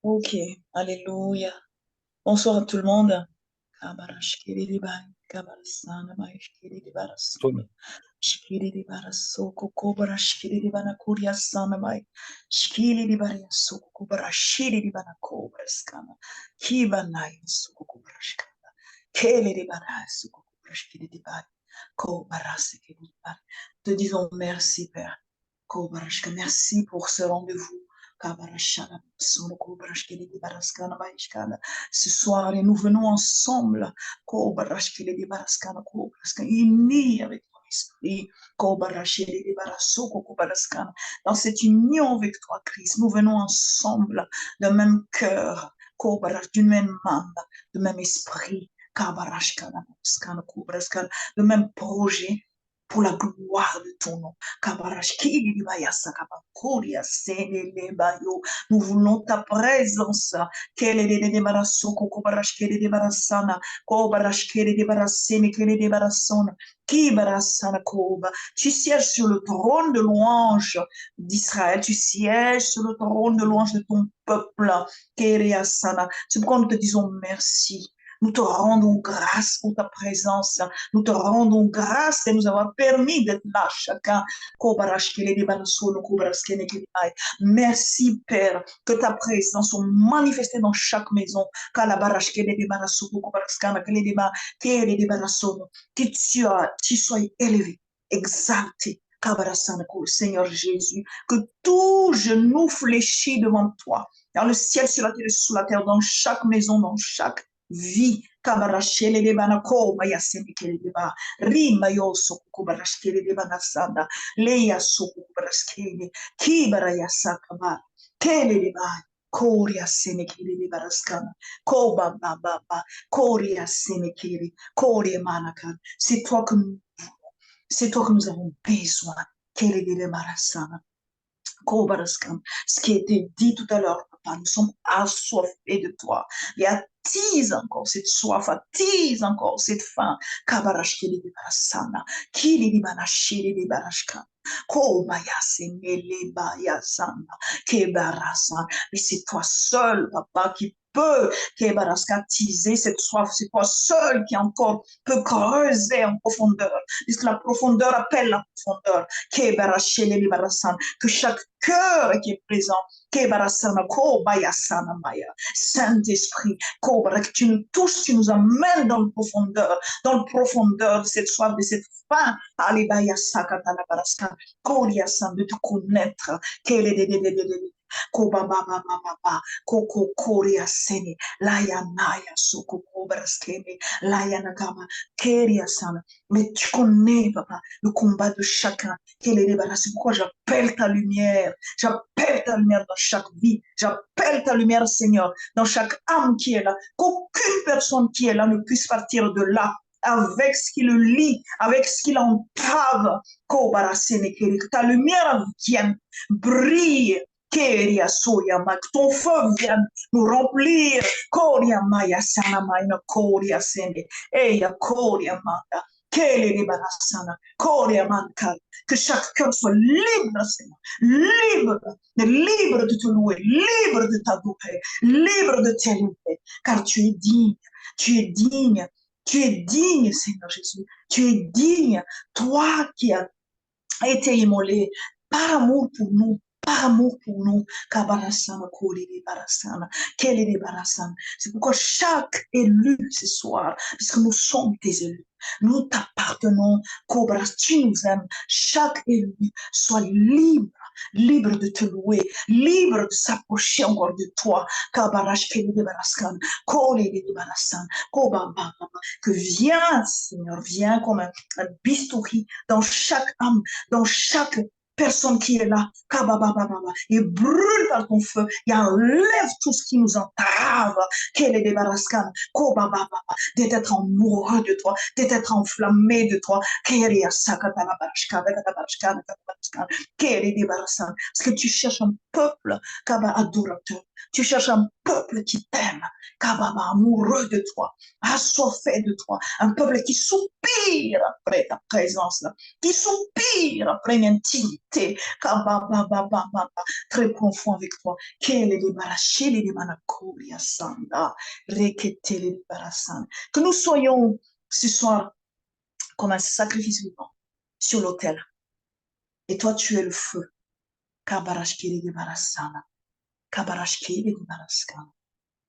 Ok, alléluia. Bonsoir à tout le monde. Kabarashkiribai, kabarasanabai, shkiribarasone, shkiribarasoko, kobarashkiribanakuria sanamai, shkiribarasoko, kobarashiribanakobraskana, kibanai, soko, kobarashkana, keliribarasoko, kobarashkiribai, kobarashkiribai. Te disons merci, Père. Kobarashka, merci pour ce rendez-vous. Kabarashana, sono, kobarashkiribaraskana, baishkana. Ce soir, et nous venons ensemble, unis avec ton esprit, dans cette union avec toi, Christ. Nous venons ensemble d'un même cœur, d'une même âme, de même esprit, de même projet pour la gloire de ton nom. Nous voulons ta présence. Tu sièges sur le trône de louange d'Israël. Tu sièges sur le trône de louange de ton peuple. C'est pourquoi nous te disons merci. Nous te rendons grâce pour ta présence. Nous te rendons grâce de nous avoir permis d'être là, chacun. Merci, Père, que ta présence soit manifestée dans chaque maison. Que tu sois élevé, exalté. Seigneur Jésus, que tout genou fléchit devant toi, dans le ciel, sur la terre, sous la terre, dans chaque maison, dans chaque vie. Kabarashele de banako maya semikele de ba rima yo soku barashkele de banasanda leya soku barashkele kibara ya sakaba kele de ba koria semikele de baraskana koba baba ba koria semikele koria manakan. C'est toi que nous avons besoin. Kele de barasana. Ce qui a été dit tout à l'heure, papa, nous sommes assoiffés de toi. Et attise encore cette soif, attise encore cette faim. Kabarashkeli de barasana, kili di banashiri di barashka. Kobayasengele bayasana, kebarasa. Mais c'est toi seul, papa, qui peut attiser cette soif. C'est toi seul qui encore peut creuser en profondeur. Puisque la profondeur appelle la profondeur. Que chaque cœur qui est présent, Saint-Esprit, que tu nous touches, tu nous amènes dans le profondeur de cette soif, de cette faim, de te connaître, Koko Korea Sene, Laya Naya Soko Kobraskene, Laya Nagama, Keria Sana. Mais tu connais, papa, le combat de chacun. Quel est débarrassé? C'est pourquoi j'appelle ta lumière. J'appelle ta lumière dans chaque vie. J'appelle ta lumière, Seigneur, dans chaque âme qui est là. Qu'aucune personne qui est là ne puisse partir de là avec ce qui le lie, avec ce qui l'entrave. Que ta lumière vienne, brille. Que ton feu vienne nous remplir. Koria Maya Sanamaya Koria Sende. Eya Koria Maya. Que chaque cœur soit libre, Seigneur, libre de te louer, libre de t'adorer, libre de t'élever, car tu es digne, tu es digne, tu es digne, Seigneur Jésus, tu es digne, toi qui as été immolé par amour pour nous. Par amour pour nous, c'est pourquoi chaque élu ce soir, puisque nous sommes tes élus, nous t'appartenons, Cobras, tu nous aimes, chaque élu soit libre, libre de te louer, libre de s'approcher encore de toi, que viens, Seigneur, viens comme un bistouri dans chaque âme, dans chaque personne qui est là, et brûle par ton feu, et enlève tout ce qui nous entrave, d'être amoureux de toi, d'être enflammé de toi, parce que tu cherches un peuple adorateur, Tu cherches un peuple qui t'aime, Kababa, amoureux de toi, assoiffé de toi, un peuple qui soupire après ta présence, qui soupire après une intimité, Kababa, très profond avec toi. Que nous soyons ce soir comme un sacrifice vivant sur l'autel. Et toi, tu es le feu. Kabarashkiri de Barasana. Kabarashkiri de Baraskana.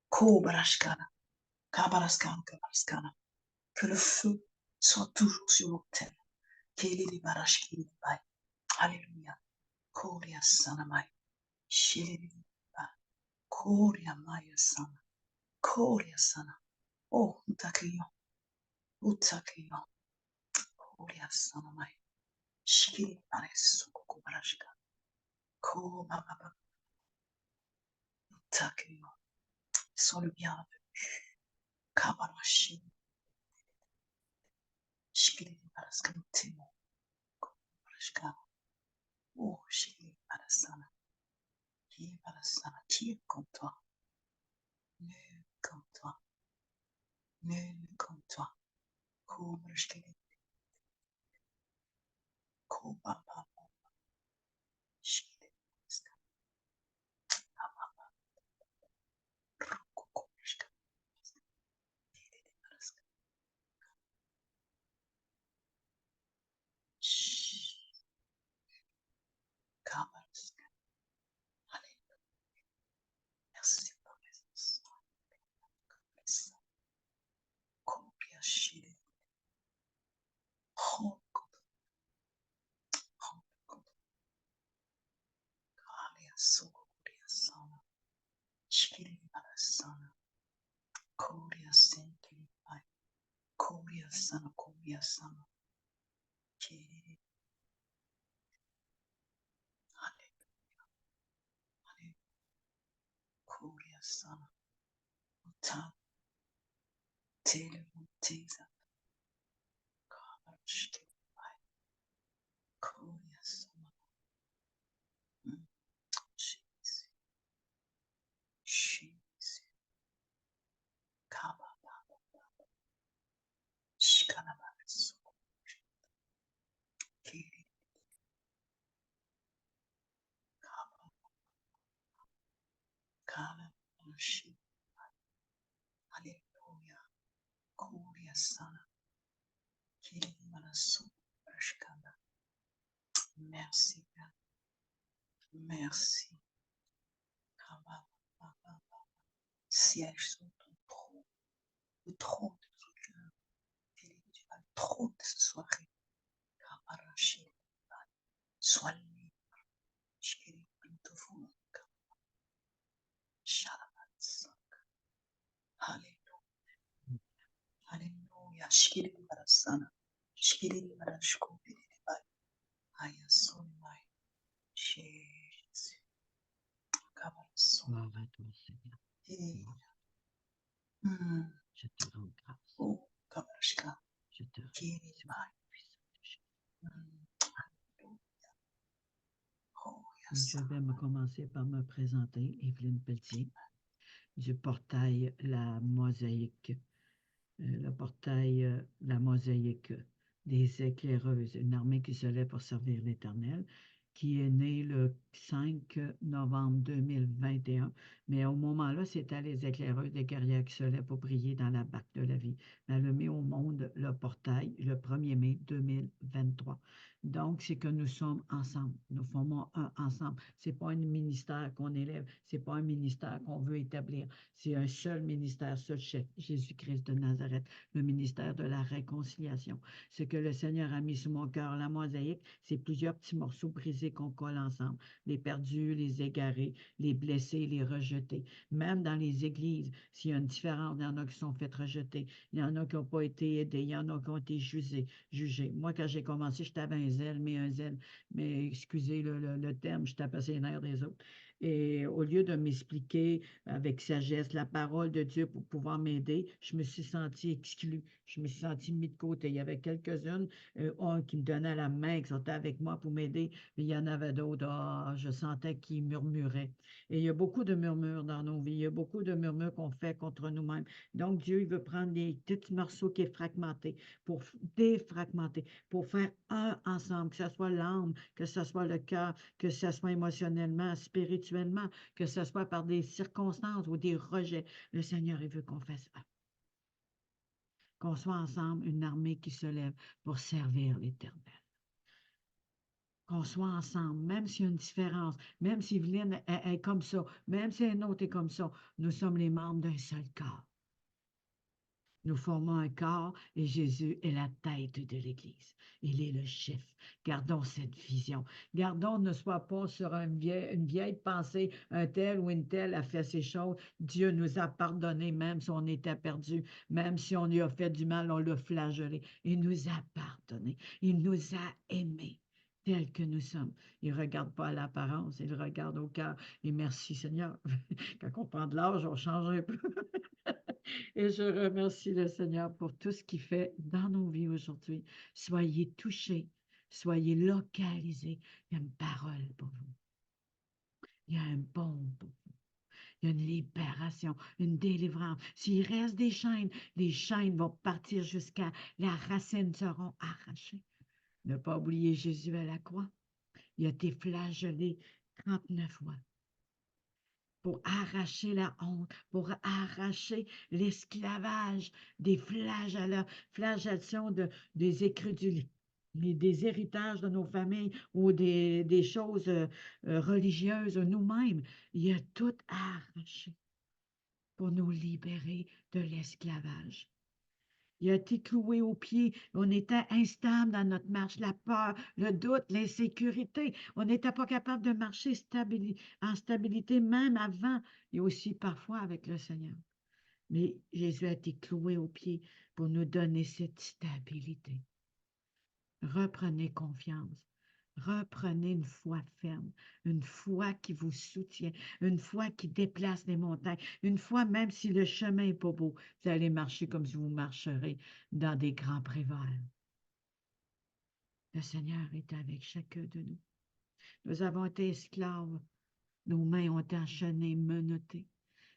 Kobarashkana. Kabaraskana, Kabaraskana. Que le feu soit toujours sur l'autel. Kiri de Barashkiri de Bai. Alléluia. Koria Sanamai. Shiri de Bai. Koria Maya Sana. Koria Sana. Oh, nous t'accueillons. Nous t'accueillons. Koria Sanamai. Shiri Baresu Kubarashka. Ko Mama. Nous t'accueillons. Sois le bienvenu. Kabarashi. Shiri Baraska. Nous t'aimons. Kobarashka. Oh, Shiri Barasana. Qui est Barasana? Qui est comme toi? Nul comme toi. Nul comme toi. Kobarashka. Kobaba. Shiri Baraska. Amama. Rukukubarashka. Shiri Baraska. Kabaraska. Alléluia. Merci pour ta présence. Kobia Shiri. Oh, Alia Sokoria Sana. Shiri Barasana. Korea Sentry. Korea Sana. Korea Sana. Shiri. Hallelujah. Korea Sana. Uta. Tele Monteza. Kabarashki. Korea Sana. Jesus. Jesus. Kababa. Shikanabasu. Kiri. Kababa. Kanabashi. Hallelujah. Korea Sana. Kiri Manasu. Rashkana. Merci, Père. Merci. Siège sur ton trône, le trône de ton cœur. Tu as le trône de cette soirée. Sois libre. Nous te voulons. Alléluia. Alléluia. Shkiri Barasana. Shkiri Barashkobi. Ayasonai. Jésus. Kabarasona. Gloire à toi, Seigneur. Je te rends grâce. Oh, Kabarashka. Je te Kiri remercie. Bai. Je vais me commencer par me présenter, Evelyne Pelletier, du portail La Mosaïque. Le portail La Mosaïque des éclaireuses, une armée qui se lève pour servir l'Éternel, qui est né le 5 novembre 2021. Mais au moment-là, c'était les éclaireuses des guerrières qui se lèvent pour briller dans la barque de la vie. Elle a mis au monde le portail le 1er mai 2023. Donc, c'est que nous sommes ensemble. Nous formons un ensemble. Ce n'est pas un ministère qu'on élève. Ce n'est pas un ministère qu'on veut établir. C'est un seul ministère, seul chef, Jésus-Christ de Nazareth, le ministère de la réconciliation. Ce que le Seigneur a mis sur mon cœur, la mosaïque, c'est plusieurs petits morceaux brisés qu'on colle ensemble. Les perdus, les égarés, les blessés, les rejetés. Même dans les églises, s'il y a une différence, il y en a qui sont fait rejeter. Il y en a qui n'ont pas été aidés. Il y en a qui ont été jugés. Moi, quand j'ai commencé, je t'avais un zèle, mais excusez le terme, je tapais les nerfs des autres. Et au lieu de m'expliquer avec sagesse la parole de Dieu pour pouvoir m'aider, je me suis sentie exclue. Je me suis sentie mis de côté. Il y avait quelques-unes, un qui me donnait la main, qui sont avec moi pour m'aider, mais il y en avait d'autres, je sentais qu'ils murmuraient. Et il y a beaucoup de murmures dans nos vies. Il y a beaucoup de murmures qu'on fait contre nous-mêmes. Donc, Dieu, il veut prendre des petits morceaux qui est fragmenté pour défragmenter, pour faire un ensemble, que ce soit l'âme, que ce soit le cœur, que ce soit émotionnellement, spirituellement, que ce soit par des circonstances ou des rejets. Le Seigneur, il veut qu'on fasse ça. Qu'on soit ensemble une armée qui se lève pour servir l'Éternel. Qu'on soit ensemble, même s'il y a une différence, même si Evelyne est comme ça, même si un autre est comme ça, nous sommes les membres d'un seul corps. Nous formons un corps et Jésus est la tête de l'Église. Il est le chef. Gardons cette vision. Gardons, ne soit pas sur une vieille pensée, un tel ou une telle a fait ces choses. Dieu nous a pardonné, même si on était perdu, même si on lui a fait du mal, on l'a flagellé. Il nous a pardonné. Il nous a aimés tels que nous sommes. Il ne regarde pas à l'apparence, il regarde au cœur. Et merci Seigneur. Quand on prend de l'âge, on change un peu. Et je remercie le Seigneur pour tout ce qu'il fait dans nos vies aujourd'hui. Soyez touchés, soyez localisés. Il y a une parole pour vous. Il y a un bon pour vous. Il y a une libération, une délivrance. S'il reste des chaînes, les chaînes vont partir jusqu'à la racine seront arrachées. Ne pas oublier Jésus à la croix. Il a été flagellé 39 fois pour arracher la honte, pour arracher l'esclavage, des flagellations des écrudulités, des héritages de nos familles ou des choses religieuses nous-mêmes. Il a tout arraché pour nous libérer de l'esclavage. Il a été cloué aux pieds. On était instable dans notre marche. La peur, le doute, l'insécurité. On n'était pas capable de marcher en stabilité, même avant et aussi parfois avec le Seigneur. Mais Jésus a été cloué aux pieds pour nous donner cette stabilité. Reprenez confiance. Reprenez une foi ferme, une foi qui vous soutient, une foi qui déplace les montagnes, une foi même si le chemin n'est pas beau, vous allez marcher comme si vous marcherez dans des grands prévales. Le Seigneur est avec chacun de nous. Nous avons été esclaves, nos mains ont été enchaînées, menottées.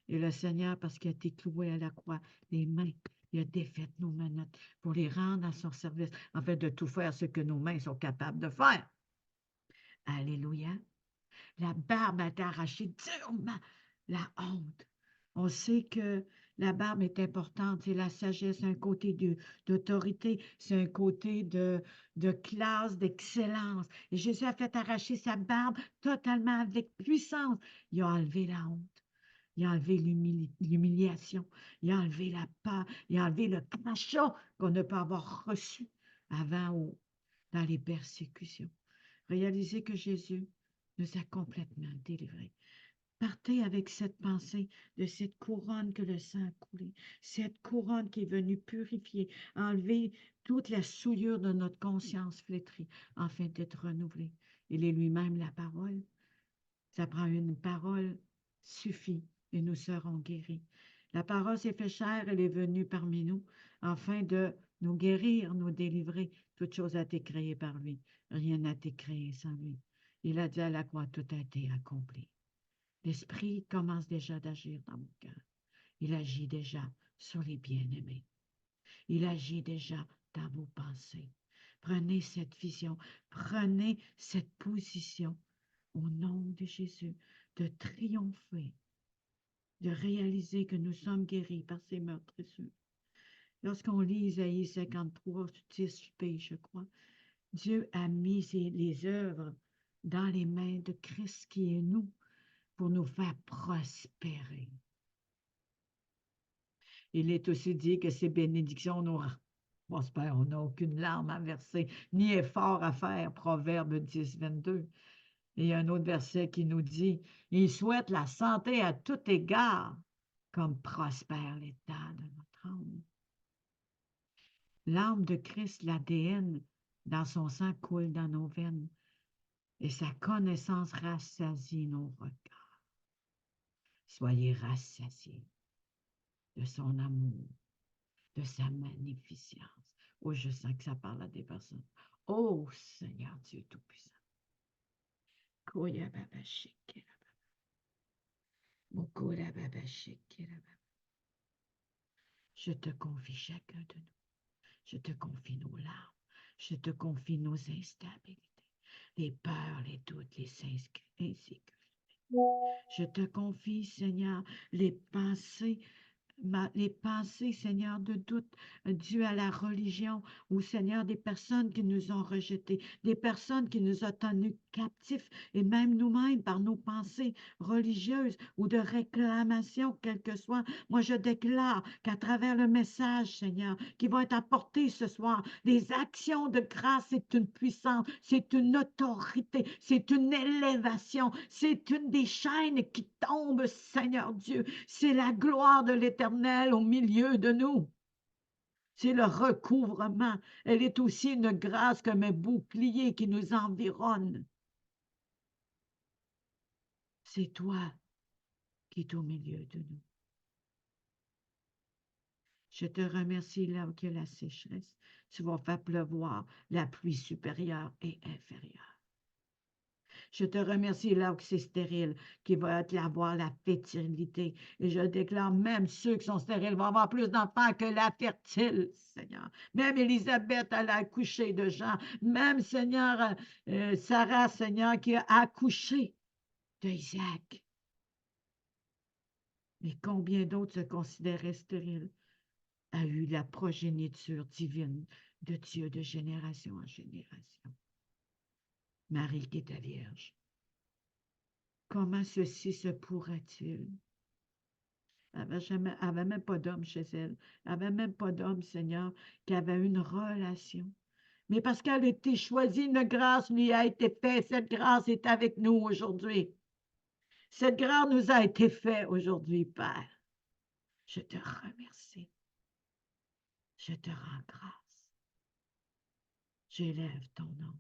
Et le Seigneur, parce qu'il a été cloué à la croix, les mains, il a défait nos menottes pour les rendre à son service, en fait de tout faire ce que nos mains sont capables de faire. Alléluia. La barbe a été arrachée durement. La honte. On sait que la barbe est importante. C'est la sagesse, un côté d'autorité, c'est un côté de classe, d'excellence. Et Jésus a fait arracher sa barbe totalement avec puissance. Il a enlevé la honte. Il a enlevé l'humiliation. Il a enlevé la peur. Il a enlevé le crachat qu'on ne peut avoir reçu avant ou dans les persécutions. Réalisez que Jésus nous a complètement délivrés. Partez avec cette pensée de cette couronne que le sang a coulée, cette couronne qui est venue purifier, enlever toute la souillure de notre conscience flétrie, afin d'être renouvelée. Il est lui-même la parole. Ça prend une parole, suffit, et nous serons guéris. La parole s'est fait chair, elle est venue parmi nous, afin de nous guérir, nous délivrer. Toute chose a été créée par lui. Rien n'a été créé sans lui. Il a dit à la croix, tout a été accompli. L'Esprit commence déjà d'agir dans mon cœur. Il agit déjà sur les bien-aimés. Il agit déjà dans vos pensées. Prenez cette vision, prenez cette position au nom de Jésus, de triompher, de réaliser que nous sommes guéris par ses meurtrissures. Lorsqu'on lit Isaïe 53, 10b, je crois, Dieu a mis les œuvres dans les mains de Christ qui est nous pour nous faire prospérer. Il est aussi dit que ces bénédictions nous prospèrent. On n'a aucune larme à verser, ni effort à faire. Proverbe 10, 22. Et il y a un autre verset qui nous dit, il souhaite la santé à tout égard, comme prospère l'état de notre âme. L'âme de Christ, l'ADN, dans son sang coule dans nos veines, et sa connaissance rassasie nos regards. Soyez rassasiés de son amour, de sa magnificence. Oh, je sens que ça parle à des personnes. Oh, Seigneur Dieu Tout-Puissant. Je te confie chacun de nous. Je te confie nos larmes. Je te confie nos instabilités, les peurs, les doutes, les insécurités. Je te confie, Seigneur, les pensées Seigneur, de doute dues à la religion, ou Seigneur, des personnes qui nous ont rejetés, des personnes qui nous ont tenus captifs, et même nous-mêmes par nos pensées religieuses ou de réclamation, quel que soit. Moi, je déclare qu'à travers le message, Seigneur, qui va être apporté ce soir, les actions de grâce, c'est une puissance, c'est une autorité, c'est une élévation, c'est une des chaînes qui tombent, Seigneur Dieu. C'est la gloire de l'Éternel au milieu de nous. C'est le recouvrement. Elle est aussi une grâce comme un bouclier qui nous environne. C'est toi qui es au milieu de nous. Je te remercie là où il y a la sécheresse. Tu vas faire pleuvoir la pluie supérieure et inférieure. Je te remercie là où c'est stérile, qui va avoir la fertilité. Et je déclare, même ceux qui sont stériles vont avoir plus d'enfants que la fertile, Seigneur. Même Élisabeth, elle a accouché de Jean. Même, Seigneur, Sarah, Seigneur, qui a accouché d'Isaac. Mais combien d'autres se considéraient stériles, a eu la progéniture divine de Dieu de génération en génération. Marie qui était vierge. Comment ceci se pourrait-il? Elle n'avait même pas d'homme chez elle. Elle n'avait même pas d'homme, Seigneur, qui avait une relation. Mais parce qu'elle a été choisie, une grâce lui a été faite. Cette grâce est avec nous aujourd'hui. Cette grâce nous a été faite aujourd'hui, Père. Je te remercie. Je te rends grâce. J'élève ton nom.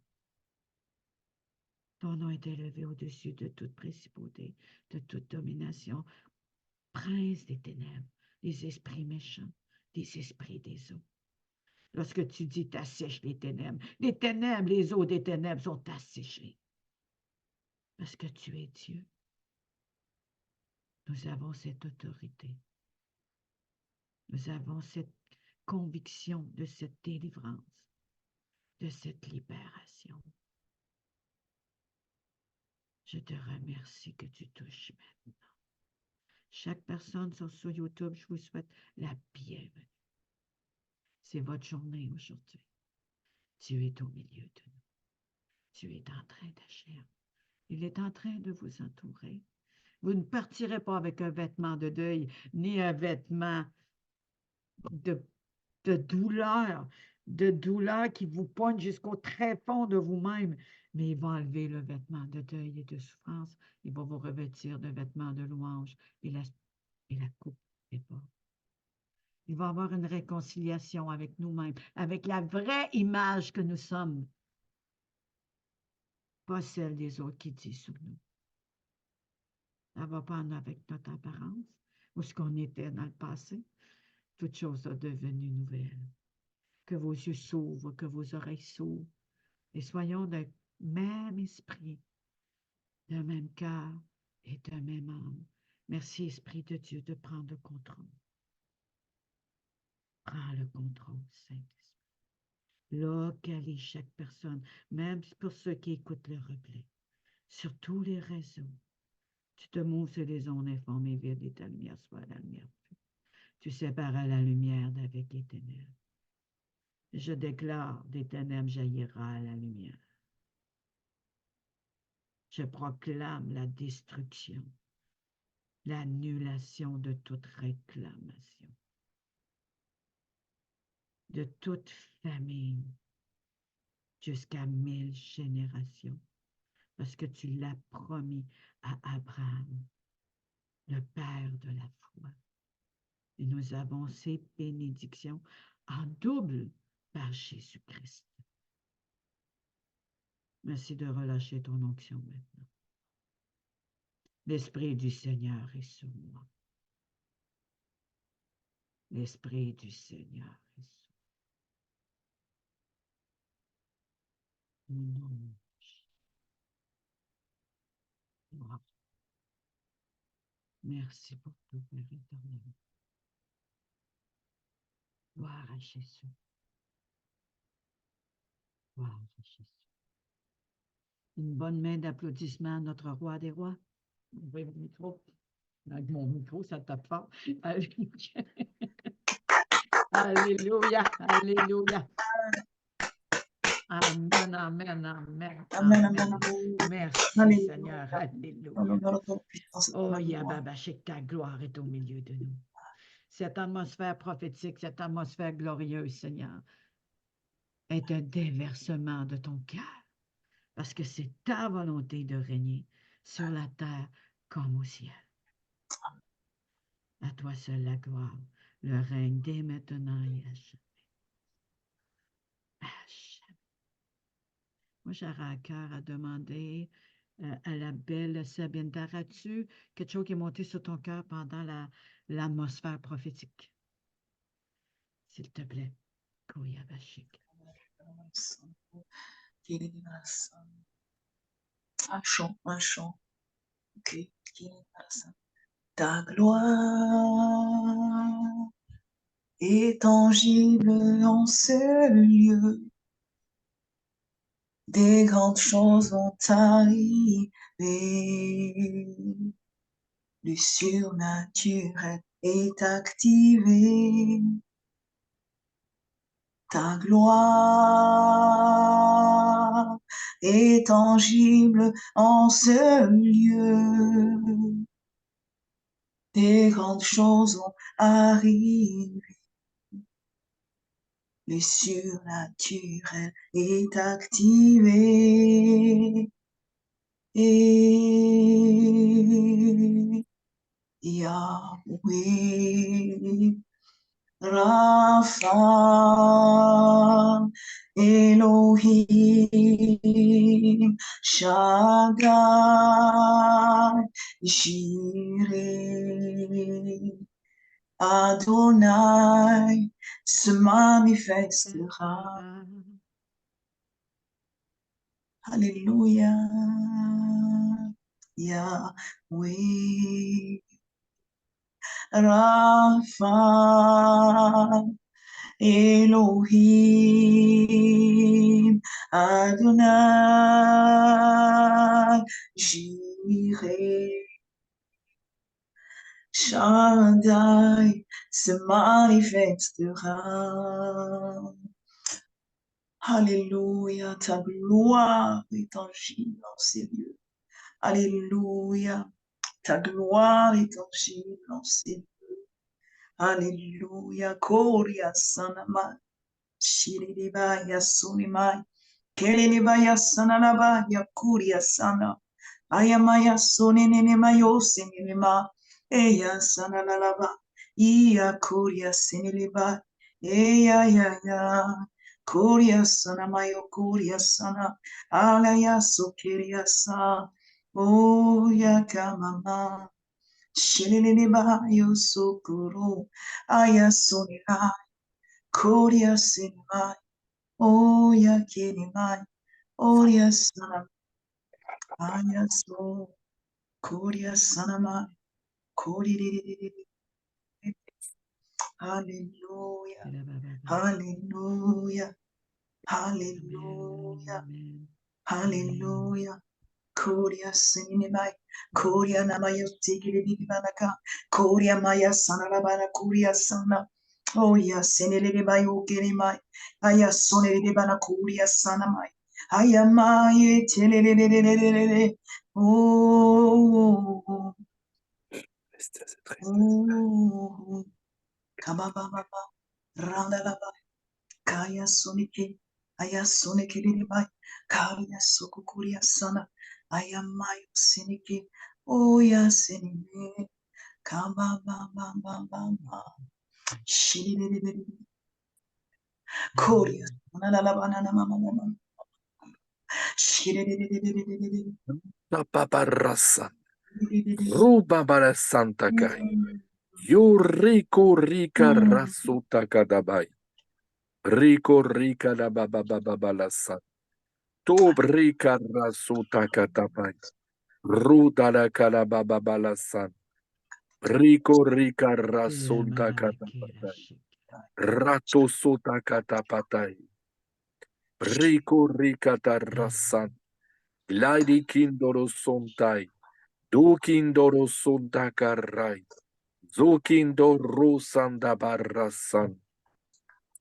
Ton nom est élevé au-dessus de toute principauté, de toute domination. Prince des ténèbres, des esprits méchants, des esprits des eaux. Lorsque tu dis t'assèches les ténèbres, les eaux des ténèbres sont asséchées. Parce que tu es Dieu. Nous avons cette autorité. Nous avons cette conviction de cette délivrance, de cette libération. Je te remercie que tu touches maintenant. Chaque personne sur YouTube, je vous souhaite la bienvenue. C'est votre journée aujourd'hui. Tu es au milieu de nous. Tu es en train d'agir. Il est en train de vous entourer. Vous ne partirez pas avec un vêtement de deuil, ni un vêtement de, de douleur qui vous pointe jusqu'au très fond de vous-même. Mais il va enlever le vêtement de deuil et de souffrance. Il va vous revêtir de vêtements de louange et la coupe n'est pas. Il va avoir une réconciliation avec nous-mêmes, avec la vraie image que nous sommes, pas celle des autres qui disent sur nous. Ça ne va pas avec notre apparence, ou ce qu'on était dans le passé. Toute chose est devenue nouvelle. Que vos yeux s'ouvrent, que vos oreilles s'ouvrent, et soyons d'un même esprit, d'un même cœur et d'un même âme. Merci, Esprit de Dieu, de prendre le contrôle. Prends le contrôle, Saint-Esprit. Localise chaque personne, même pour ceux qui écoutent le replay, sur tous les réseaux. Tu te mouves sur les ondes informées vides et ta lumière soit la lumière. Tu séparas la lumière d'avec les ténèbres. Je déclare, des ténèbres jaillira la lumière. Je proclame la destruction, l'annulation de toute réclamation, de toute famille, jusqu'à 1000 générations, parce que tu l'as promis à Abraham, le père de la foi. Et nous avons ces bénédictions en double par Jésus-Christ. Merci de relâcher ton onction maintenant. L'Esprit du Seigneur est sur moi. L'Esprit du Seigneur est sur moi. Wow. Merci pour tout, Père éternel. Gloire à Jésus. Gloire à Jésus. Une bonne main d'applaudissement à notre roi des rois. Ouvrez le micro. Avec mon micro, ça tape fort. Alléluia. Alléluia. Alléluia. Amen, amen, amen, Amen, amen, amen. amen. Merci, Alléluia. Seigneur. Dans Alléluia. l'honneur de ta puissance et de Oh, ta gloire. Yababashik, ta gloire est au milieu de nous. Cette atmosphère prophétique, cette atmosphère glorieuse, Seigneur, est un déversement de ton cœur. Parce que c'est ta volonté de régner sur la terre comme au ciel. À toi seul la gloire, le règne dès maintenant et à jamais. À jamais. Moi, j'aurais à cœur à demander à la belle Sabine, as-tu quelque chose qui est monté sur ton cœur pendant l'atmosphère prophétique? S'il te plaît. Koyabashik. Un chant, un chant. Ok. Ta gloire est tangible en ce lieu. Des grandes choses vont arriver. Le surnaturel est activé. Ta gloire est tangible en ce lieu. Des grandes choses vont arriver. Le surnaturel est activé. Et Yahweh, Rapha, Elohim, Shaddai, Jireh, Adonai se manifestera. Alléluia. Yahweh, Rapha, Elohim, Adonai, Jireh, Shaddai se manifestera. Alléluia, ta gloire est tangible en ces lieux. Alléluia, ta gloire est tangible en ces lieux. Alléluia, Koria Sanama, Shiriribaya Sunimai, Kelebaya Sanalabaya Kuria Sana, Ayamaya Soninemayo Sinima, Eya Sanalalaba, Iya Kuria Siniliba, Eya ya. Kuria sana mayo kuria sana alaya sokeria sa oya kamama shelele bayo sokuru aya sonira kuria sinima oya kenima oya sana aya so kuria sana ma kuria. Hallelujah, hallelujah. Hallelujah. Hallelujah. Korea sinimai. Korea namaya tikiri banaka. Korea maya sanarabana Korea sana. Oh ya senelele bayo kerimai. Aya sonelele bana Korea sanamai. Aya maye telelelelelele. Oh. Oh. Kababa. Randalaba. Kaya sonike, aya sonike lilibai, kaya sokukuria sana, aya mayo sinike, oya sinime, kaba ba ba ba ba ba, shilililili, koria, na la la ba na na mama mama, shilililili, Paparasa. Rubabala Santakai. Yoriko Rika Rasuta Kadabai. Riko Rika da Baba Baba San. Tobrika Rasuta Kadabai. Ruda da Kalababa Bala San. Riko Rika Rasunta Kadabai. Rato Suta Katapatai. Riko Rika Rasan. Lady Kindoro Sontai. Dukindoro Sunta Karai. Zukindoro Sanda Barasan.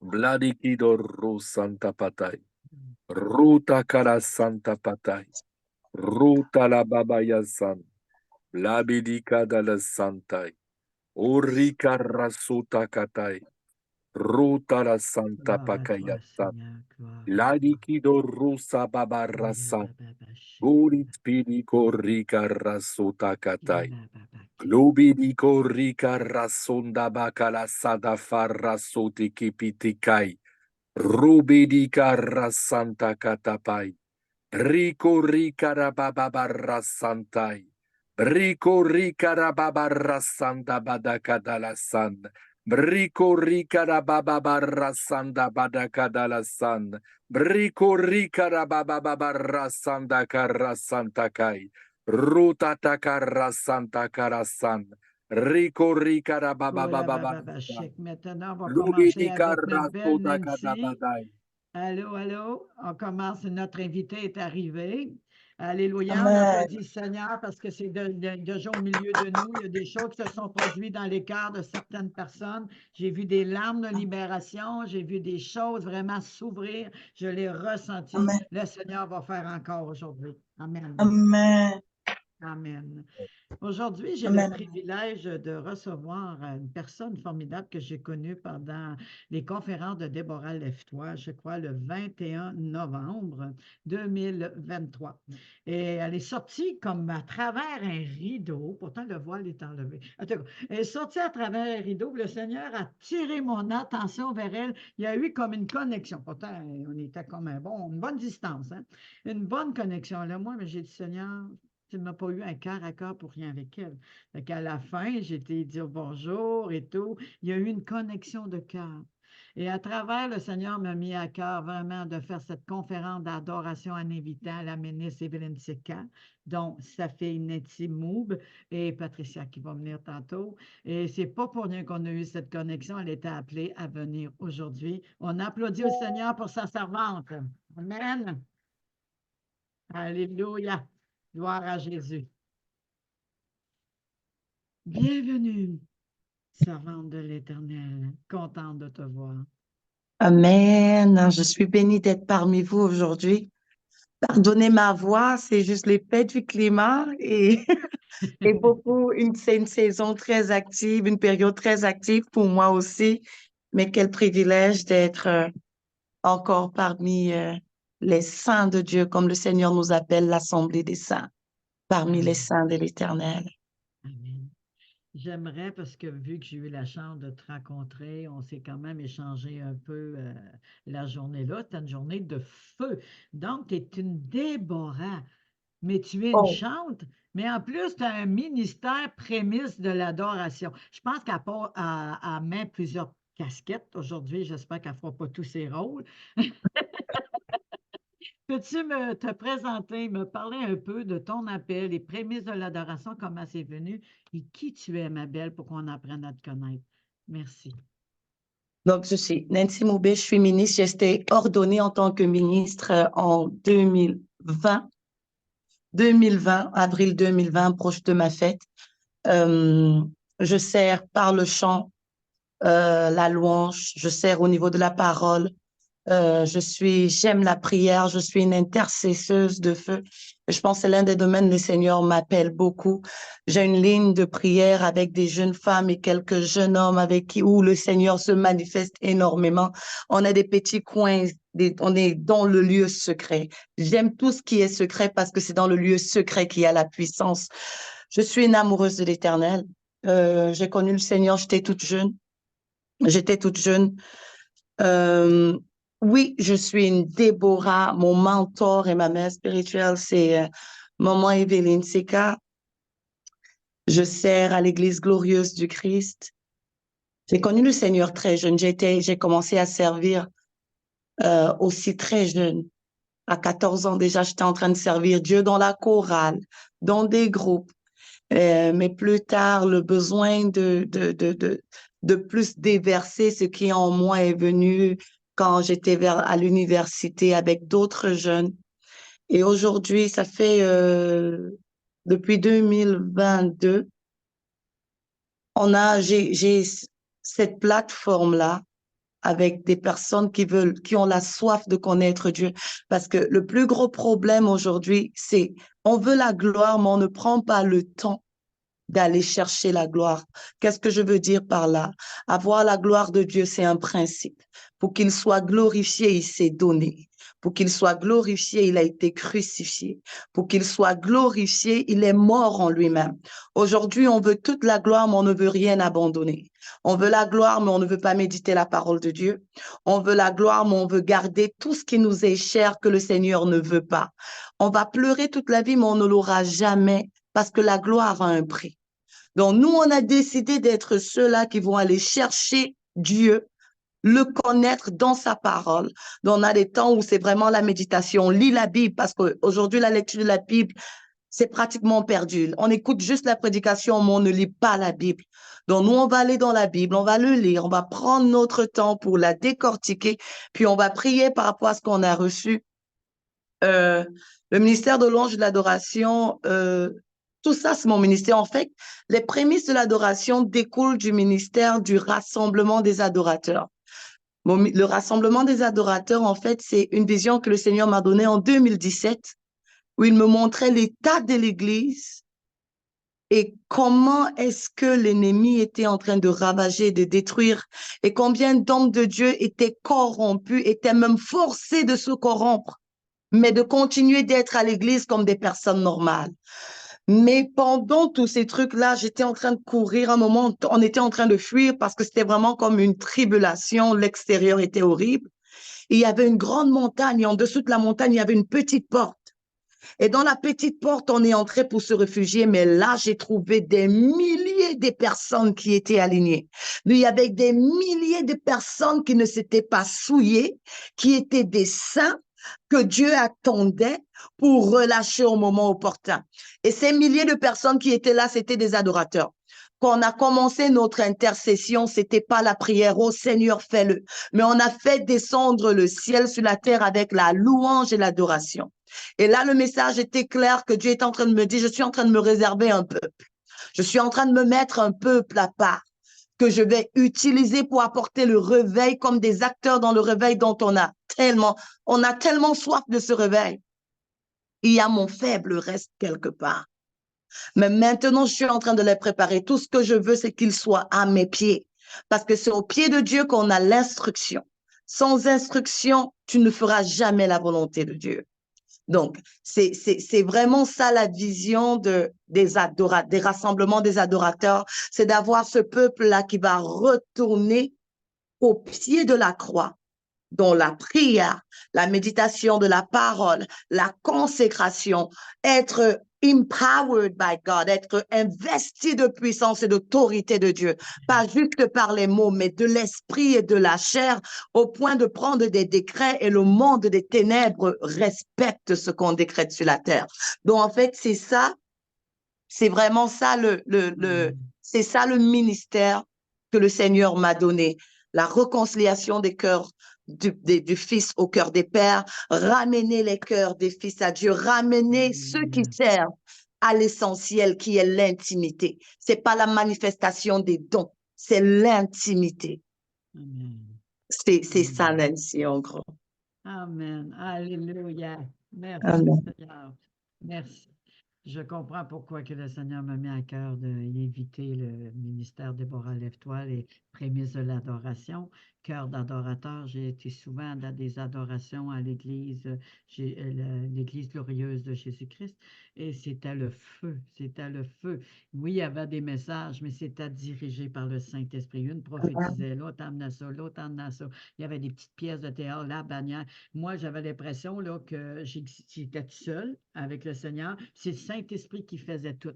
Bladikido Ru Santa Patai. Ruta Kara Santa Patai. Ruta la Babaya San. Blabidika da la Santai. Urika Rasuta Katai. Ruta la Santa Pakaya San. Ladikido Rusa Babarasan. Gurit Pidiko Rika Rasuta Katai. Glubidiko Rika Rasunda Bakala Sada Farasuti Kipitikai. Rubidika Rasanta Katapai. Rico Rika Rababa Rasantai. Rico Rika Rababa Rasanda Badakadala San. Rico Rika Rababa Rasanda Badakadala San. Rico Rika Rababa Rasanda Karasanta Kai. Ruta Takara Santa Karasan. Rico Rika Rababa Maintenant, on va commencer Lubidika avec notre belle Rasuta Nancy. Kadabadai. Allô, allô, on commence, notre invité est arrivé. Alléluia, on Amen. applaudit le Seigneur parce que c'est déjà au milieu de nous. Il y a des choses qui se sont produites dans les cœurs de certaines personnes. J'ai vu des larmes de libération, j'ai vu des choses vraiment s'ouvrir. Je l'ai ressenti. Amen. Le Seigneur va faire encore aujourd'hui. Amen. Amen. Amen. Aujourd'hui, j'ai Amen. le privilège de recevoir une personne formidable que j'ai connue pendant les conférences de Déborah Lève-toi, je crois, le 21 novembre 2023. Et elle est sortie comme à travers un rideau, pourtant le voile est enlevé. En tout cas, elle est sortie à travers un rideau, le Seigneur a tiré mon attention vers elle. Il y a eu comme une connexion. Pourtant, on était comme une bonne distance, hein? Une bonne connexion. Là, moi, mais j'ai dit, Seigneur, tu n'as pas eu un cœur à cœur pour rien avec elle. Fait qu'à la fin, j'ai été dire bonjour et tout. Il y a eu une connexion de cœur. Et à travers, le Seigneur m'a mis à cœur vraiment de faire cette conférence d'adoration en invitant la ministre Evelyne Seka, dont sa fille Nettie Moub et Patricia qui va venir tantôt. Et c'est pas pour rien qu'on a eu cette connexion. Elle était appelée à venir aujourd'hui. On applaudit le Seigneur pour sa servante. Amen. Alléluia. Gloire à Jésus. Bienvenue, servante de l'Éternel, contente de te voir. Amen. Je suis bénie d'être parmi vous aujourd'hui. Pardonnez ma voix, c'est juste l'effet du climat et, c'est une saison très active, une période très active pour moi aussi. Mais quel privilège d'être encore parmi les saints de Dieu, comme le Seigneur nous appelle l'Assemblée des saints, parmi les saints de l'Éternel. Amen. J'aimerais, parce que vu que j'ai eu la chance de te rencontrer, on s'est quand même échangé un peu la journée-là. C'est une journée de feu. Donc, tu es une Déborah, mais tu es une Oh, chante, mais en plus, tu as un ministère prémisse de l'adoration. Je pense qu'elle met plusieurs casquettes aujourd'hui. J'espère qu'elle ne fera pas tous ses rôles. Peux-tu te présenter, me parler un peu de ton appel, les prémices de l'adoration, comment c'est venu et qui tu es, ma belle, pour qu'on apprenne à te connaître? Merci. donc je suis Nancy Moubé, je suis ministre. J'ai été ordonnée en tant que ministre en 2020, avril 2020, proche de ma fête. Je sers par le chant, la louange, je sers au niveau de la parole. J'aime la prière, je suis une intercesseuse de feu. Je pense que c'est l'un des domaines où le Seigneur m'appelle beaucoup. J'ai une ligne de prière avec des jeunes femmes et quelques jeunes hommes où le Seigneur se manifeste énormément. On a des petits coins, on est dans le lieu secret. J'aime tout ce qui est secret parce que c'est dans le lieu secret qu'il y a la puissance. Je suis une amoureuse de l'Éternel. J'ai connu le Seigneur, j'étais toute jeune. Oui, je suis une Déborah. Mon mentor et ma mère spirituelle, c'est Maman Evelyne Seka. Je sers à l'Église glorieuse du Christ. J'ai connu le Seigneur très jeune. J'ai commencé à servir aussi très jeune. À 14 ans déjà, j'étais en train de servir Dieu dans la chorale, dans des groupes. Mais plus tard, le besoin de plus déverser ce qui en moi est venu quand j'étais à l'université avec d'autres jeunes. Et aujourd'hui, ça fait depuis 2022, j'ai cette plateforme-là avec des personnes qui ont la soif de connaître Dieu. Parce que le plus gros problème aujourd'hui, c'est on veut la gloire, mais on ne prend pas le temps d'aller chercher la gloire. Qu'est-ce que je veux dire par là? Avoir la gloire de Dieu, c'est un principe. Pour qu'il soit glorifié, il s'est donné. Pour qu'il soit glorifié, il a été crucifié. Pour qu'il soit glorifié, il est mort en lui-même. Aujourd'hui, on veut toute la gloire, mais on ne veut rien abandonner. On veut la gloire, mais on ne veut pas méditer la parole de Dieu. On veut la gloire, mais on veut garder tout ce qui nous est cher que le Seigneur ne veut pas. On va pleurer toute la vie, mais on ne l'aura jamais parce que la gloire a un prix. Donc, nous, on a décidé d'être ceux-là qui vont aller chercher Dieu, le connaître dans sa parole. Donc, on a des temps où c'est vraiment la méditation. On lit la Bible parce qu'aujourd'hui, la lecture de la Bible, c'est pratiquement perdu. On écoute juste la prédication, mais on ne lit pas la Bible. Donc, nous, on va aller dans la Bible, on va le lire, on va prendre notre temps pour la décortiquer, puis on va prier par rapport à ce qu'on a reçu. Le ministère de louange et de l'adoration, tout ça, c'est mon ministère. En fait, les prémices de l'adoration découlent du ministère du Rassemblement des adorateurs. Le Rassemblement des adorateurs, en fait, c'est une vision que le Seigneur m'a donnée en 2017, où il me montrait l'état de l'Église et comment est-ce que l'ennemi était en train de ravager, de détruire, et combien d'hommes de Dieu étaient corrompus, étaient même forcés de se corrompre, mais de continuer d'être à l'église comme des personnes normales. Mais pendant tous ces trucs-là, j'étais en train de courir. Un moment, on était en train de fuir parce que c'était vraiment comme une tribulation. L'extérieur était horrible. Et il y avait une grande montagne et en dessous de la montagne, il y avait une petite porte. Et dans la petite porte, on est entré pour se réfugier, mais là, j'ai trouvé des milliers de personnes qui étaient alignées. Il y avait des milliers de personnes qui ne s'étaient pas souillées, qui étaient des saints que Dieu attendait pour relâcher au moment opportun. Et ces milliers de personnes qui étaient là, c'était des adorateurs. Quand on a commencé notre intercession, c'était pas la prière, oh Seigneur, fais-le. Mais on a fait descendre le ciel sur la terre avec la louange et l'adoration. Et là, le message était clair que Dieu est en train de me dire, je suis en train de me réserver un peuple. Je suis en train de me mettre un peuple à part que je vais utiliser pour apporter le réveil comme des acteurs dans le réveil dont on a tellement soif de ce réveil. Il y a mon faible reste quelque part. Mais maintenant, je suis en train de les préparer. Tout ce que je veux, c'est qu'ils soient à mes pieds. Parce que c'est au pied de Dieu qu'on a l'instruction. Sans instruction, tu ne feras jamais la volonté de Dieu. Donc, c'est vraiment ça la vision des rassemblements des adorateurs, c'est d'avoir ce peuple-là qui va retourner au pied de la croix, dont la prière, la méditation de la parole, la consécration, être empowered by God, être investi de puissance et d'autorité de Dieu, pas juste par les mots, mais de l'esprit et de la chair, au point de prendre des décrets et le monde des ténèbres respecte ce qu'on décrète sur la terre. Donc, en fait, c'est ça, c'est vraiment ça c'est ça le ministère que le Seigneur m'a donné. La réconciliation des cœurs du Fils au cœur des pères, ramener les cœurs des fils à Dieu, ramener ceux qui servent à l'essentiel qui est l'intimité. C'est pas la manifestation des dons, c'est l'intimité. C'est ça, Nancy, en gros. Amen. Alléluia. Merci, Amen. Seigneur. Merci. Je comprends pourquoi que le Seigneur m'a mis à cœur d'inviter le ministère Déborah Lève-toi, les prémices de l'adoration, cœur d'adorateur. J'ai été souvent dans des adorations à l'église, l'église glorieuse de Jésus-Christ, et c'était le feu, c'était le feu. Oui, il y avait des messages, mais c'était dirigé par le Saint-Esprit. Une prophétisait, l'autre emmenait ça, l'autre emmenait ça. Il y avait des petites pièces de théâtre, la bannière. Moi, j'avais l'impression là, que j'étais tout seul avec le Seigneur. C'est le Saint-Esprit qui faisait tout.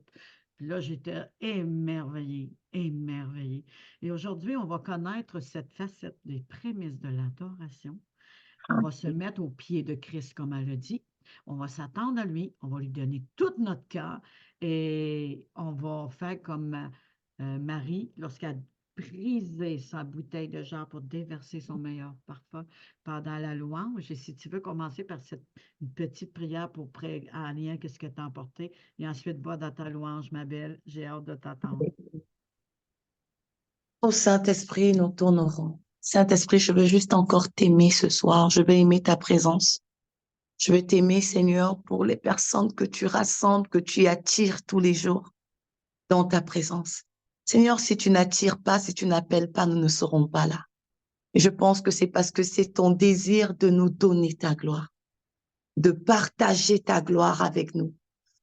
Puis là, j'étais émerveillée, émerveillée. Et aujourd'hui, on va connaître cette facette des prémices de l'adoration. On va se mettre au pied de Christ, comme elle a dit. On va s'attendre à lui. On va lui donner tout notre cœur. Et on va faire comme Marie, lorsqu'elle brisé sa bouteille de jarre pour déverser son meilleur parfum pendant la louange. Et si tu veux commencer par une petite prière pour en lien avec ce que tu as emporté, et ensuite va dans ta louange, ma belle. J'ai hâte de t'attendre. Au Saint-Esprit, nous tournerons. Saint-Esprit, je veux juste encore t'aimer ce soir. Je veux aimer ta présence. Je veux t'aimer, Seigneur, pour les personnes que tu rassembles, que tu attires tous les jours dans ta présence. Seigneur, si tu n'attires pas, si tu n'appelles pas, nous ne serons pas là. Et je pense que c'est parce que c'est ton désir de nous donner ta gloire, de partager ta gloire avec nous,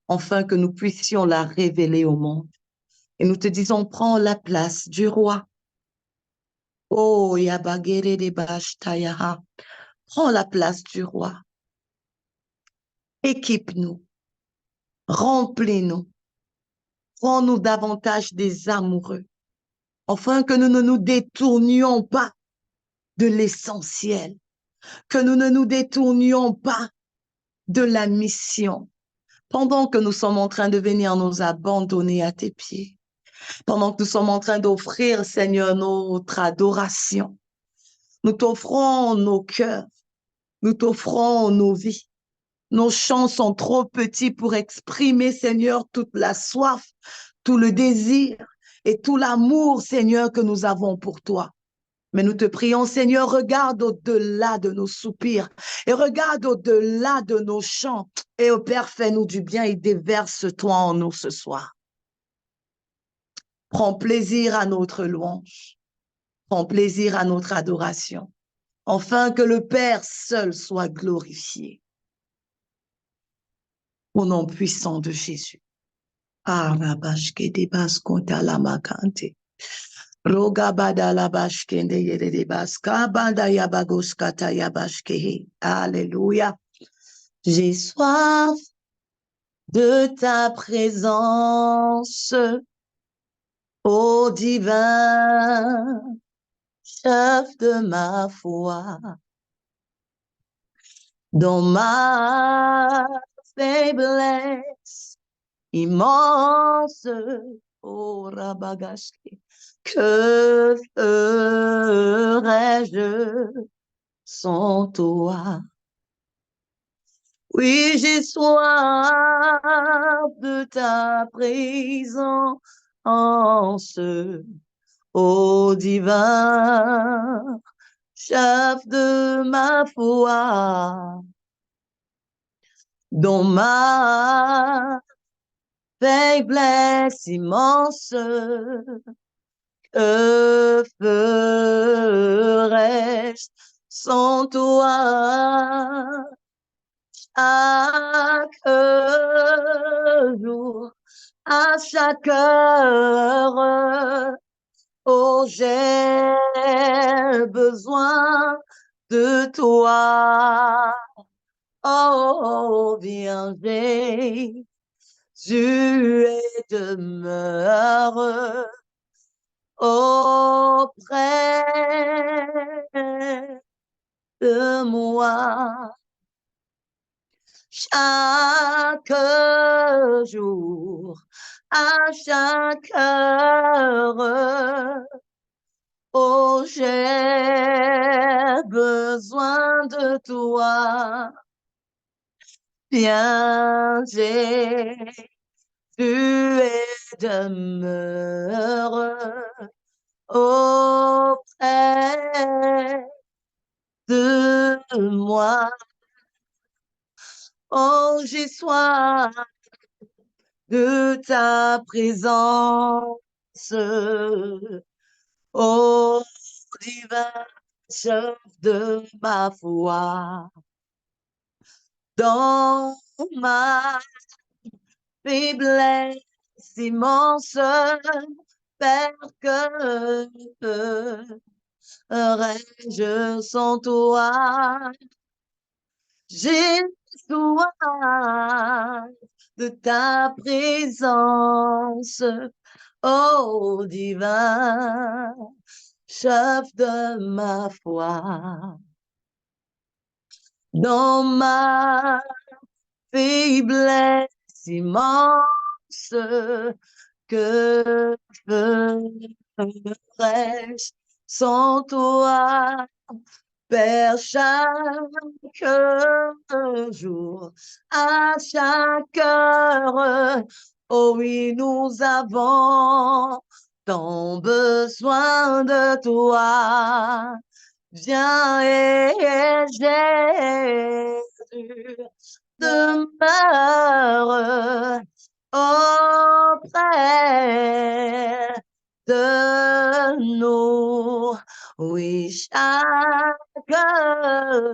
afin que nous puissions la révéler au monde. Et nous te disons, prends la place du roi. Oh, Yabagere de Bashtayaha. Prends la place du roi. Équipe-nous. Remplis-nous. Rends-nous davantage des amoureux, afin que nous ne nous détournions pas de l'essentiel, que nous ne nous détournions pas de la mission, pendant que nous sommes en train de venir nous abandonner à tes pieds, pendant que nous sommes en train d'offrir, Seigneur, notre adoration. Nous t'offrons nos cœurs, nous t'offrons nos vies. Nos chants sont trop petits pour exprimer, Seigneur, toute la soif, tout le désir et tout l'amour, Seigneur, que nous avons pour toi. Mais nous te prions, Seigneur, regarde au-delà de nos soupirs et regarde au-delà de nos chants. Et au Père, fais-nous du bien et déverse-toi en nous ce soir. Prends plaisir à notre louange. Prends plaisir à notre adoration. Afin que le Père seul soit glorifié. Au nom puissant de Jésus. Alléluia. J'ai soif de ta présence, ô divin chef de ma foi. Dans ma faiblesse immense, oh Rabagashi, que ferais-je sans toi? Oui, j'ai soif de ta présence, ô divin chef de ma foi. Dans ma faiblesse immense, que ferais-je sans toi? Chaque jour, à chaque heure, oh, j'ai besoin de toi. Oh, viens, Jésus, et demeure auprès de moi. Chaque jour, à chaque heure, oh, j'ai besoin de toi. Viens, Jésus, et demeure auprès de moi. Oh, j'ai soif de ta présence, ô divin chef de ma foi. Dans ma faiblesse immense, Père, que ferais-je sans toi? J'ai soif de ta présence, ô divin chef de ma foi. Dans ma faiblesse immense, que ferais-je sans toi, Père, chaque jour, à chaque heure, oh oui, nous avons tant besoin de toi. Viens et Jésus demeure auprès de nous. Oui, chaque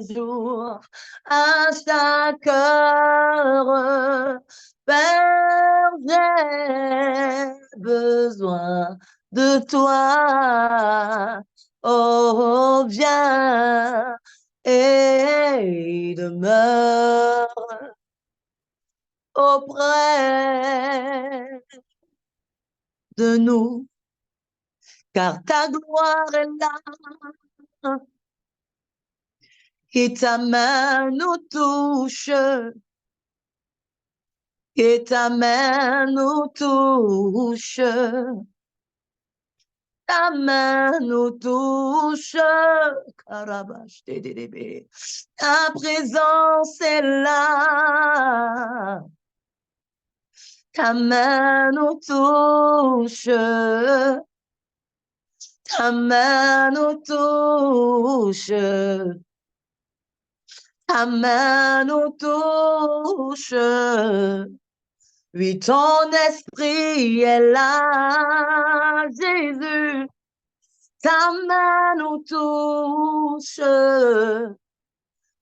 jour, à chaque heure, Père, j'ai besoin de toi. Oh, viens et demeure auprès de nous, car ta gloire est là, et ta main nous touche, et ta main nous touche, ta main nous touche, Carabache, ta présence est là, ta main nous touche, ta main nous touche, ta main nous touche. Oui, ton esprit est là, Jésus, ta main nous touche.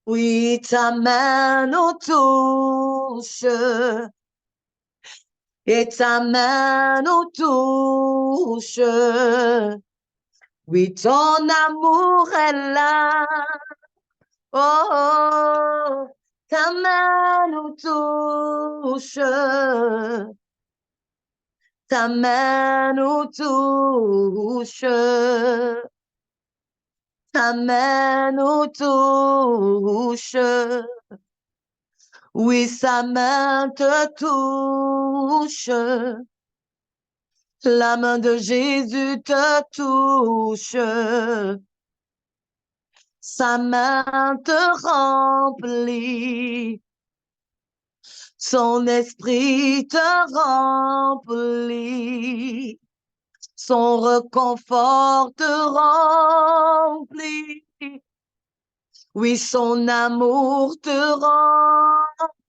Oui, ta main nous touche. Et ta main nous touche. Oui, ton amour est là. Oh, ta main nous touche. Ta main nous touche. Ta main nous touche. Oui, sa main te touche. La main de Jésus te touche. Sa main te remplit. Son esprit te remplit. Son réconfort te remplit. Oui, son amour te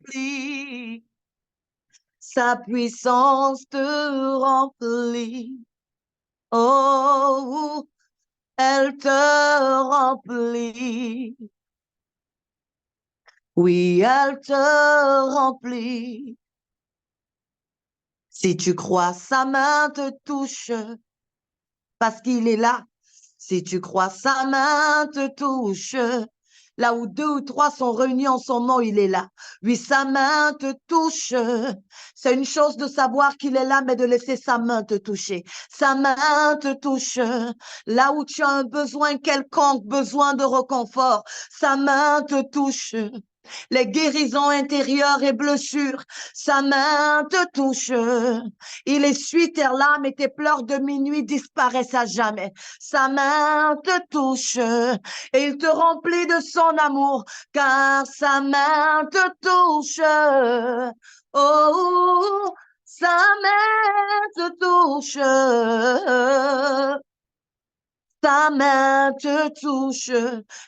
remplit. Sa puissance te remplit. Oh, elle te remplit. Oui, elle te remplit. Si tu crois, sa main te touche parce qu'il est là. Si tu crois, sa main te touche. Là où 2 ou 3 sont réunis en son nom, il est là. Oui, sa main te touche. C'est une chose de savoir qu'il est là, mais de laisser sa main te toucher. Sa main te touche. Là où tu as un besoin quelconque, besoin de réconfort, sa main te touche. Les guérisons intérieures et blessures, sa main te touche. Il essuie tes larmes et tes pleurs de minuit disparaissent à jamais. Sa main te touche et il te remplit de son amour, car sa main te touche. Oh, sa main te touche. Ta main te touche.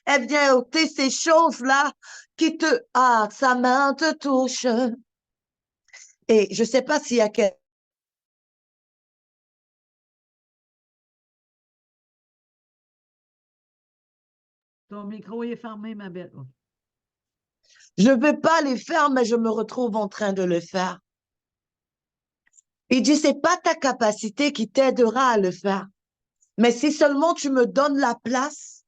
Elle vient ôter ces choses-là qui te... Ah, sa main te touche. Et je ne sais pas s'il y a quelqu'un... Ton micro est fermé, ma belle. Oh. Je ne veux pas les faire, mais je me retrouve en train de le faire. Il dit, c'est pas ta capacité qui t'aidera à le faire. Mais si seulement tu me donnes la place,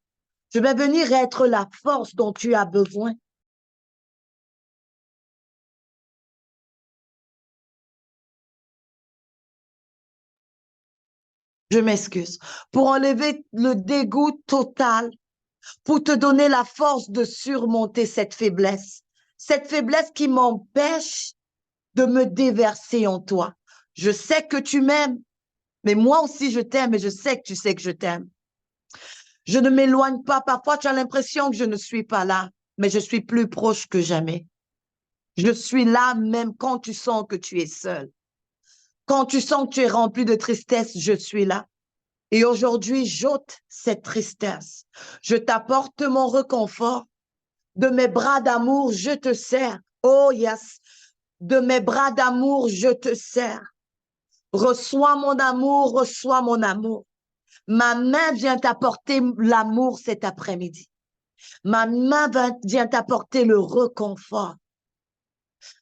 je vais venir être la force dont tu as besoin. je m'excuse, pour enlever le dégoût total, pour te donner la force de surmonter cette faiblesse qui m'empêche de me déverser en toi. Je sais que tu m'aimes, mais moi aussi je t'aime et je sais que tu sais que je t'aime. Je ne m'éloigne pas. Parfois, tu as l'impression que je ne suis pas là, mais je suis plus proche que jamais. Je suis là même quand tu sens que tu es seul. Quand tu sens que tu es rempli de tristesse, je suis là. Et aujourd'hui, j'ôte cette tristesse. Je t'apporte mon réconfort. De mes bras d'amour, je te sers. Oh yes. De mes bras d'amour, je te sers. Reçois mon amour, reçois mon amour. Ma main vient t'apporter l'amour cet après-midi. Ma main vient t'apporter le réconfort.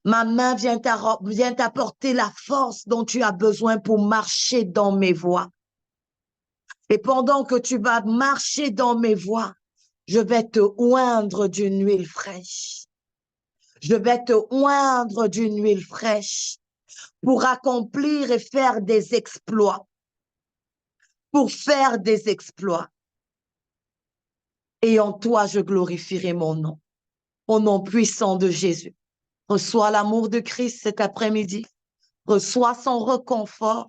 Ma main vient t'apporter la force dont tu as besoin pour marcher dans mes voies. Et pendant que tu vas marcher dans mes voies, je vais te oindre d'une huile fraîche. Je vais te oindre d'une huile fraîche pour accomplir et faire des exploits. Pour faire des exploits. Et en toi, je glorifierai mon nom. Au nom puissant de Jésus. Reçois l'amour de Christ cet après-midi. Reçois son réconfort.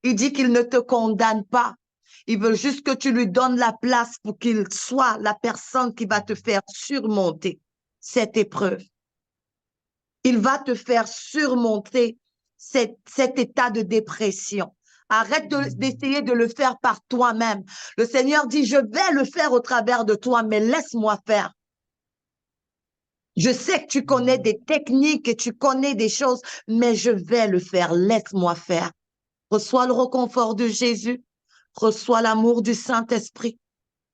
Il dit qu'il ne te condamne pas. Il veut juste que tu lui donnes la place pour qu'il soit la personne qui va te faire surmonter cette épreuve. Il va te faire surmonter cet état de dépression. Arrête d'essayer de le faire par toi-même. Le Seigneur dit, je vais le faire au travers de toi, mais laisse-moi faire. Je sais que tu connais des techniques et tu connais des choses, mais je vais le faire. Laisse-moi faire. Reçois le réconfort de Jésus. Reçois l'amour du Saint-Esprit.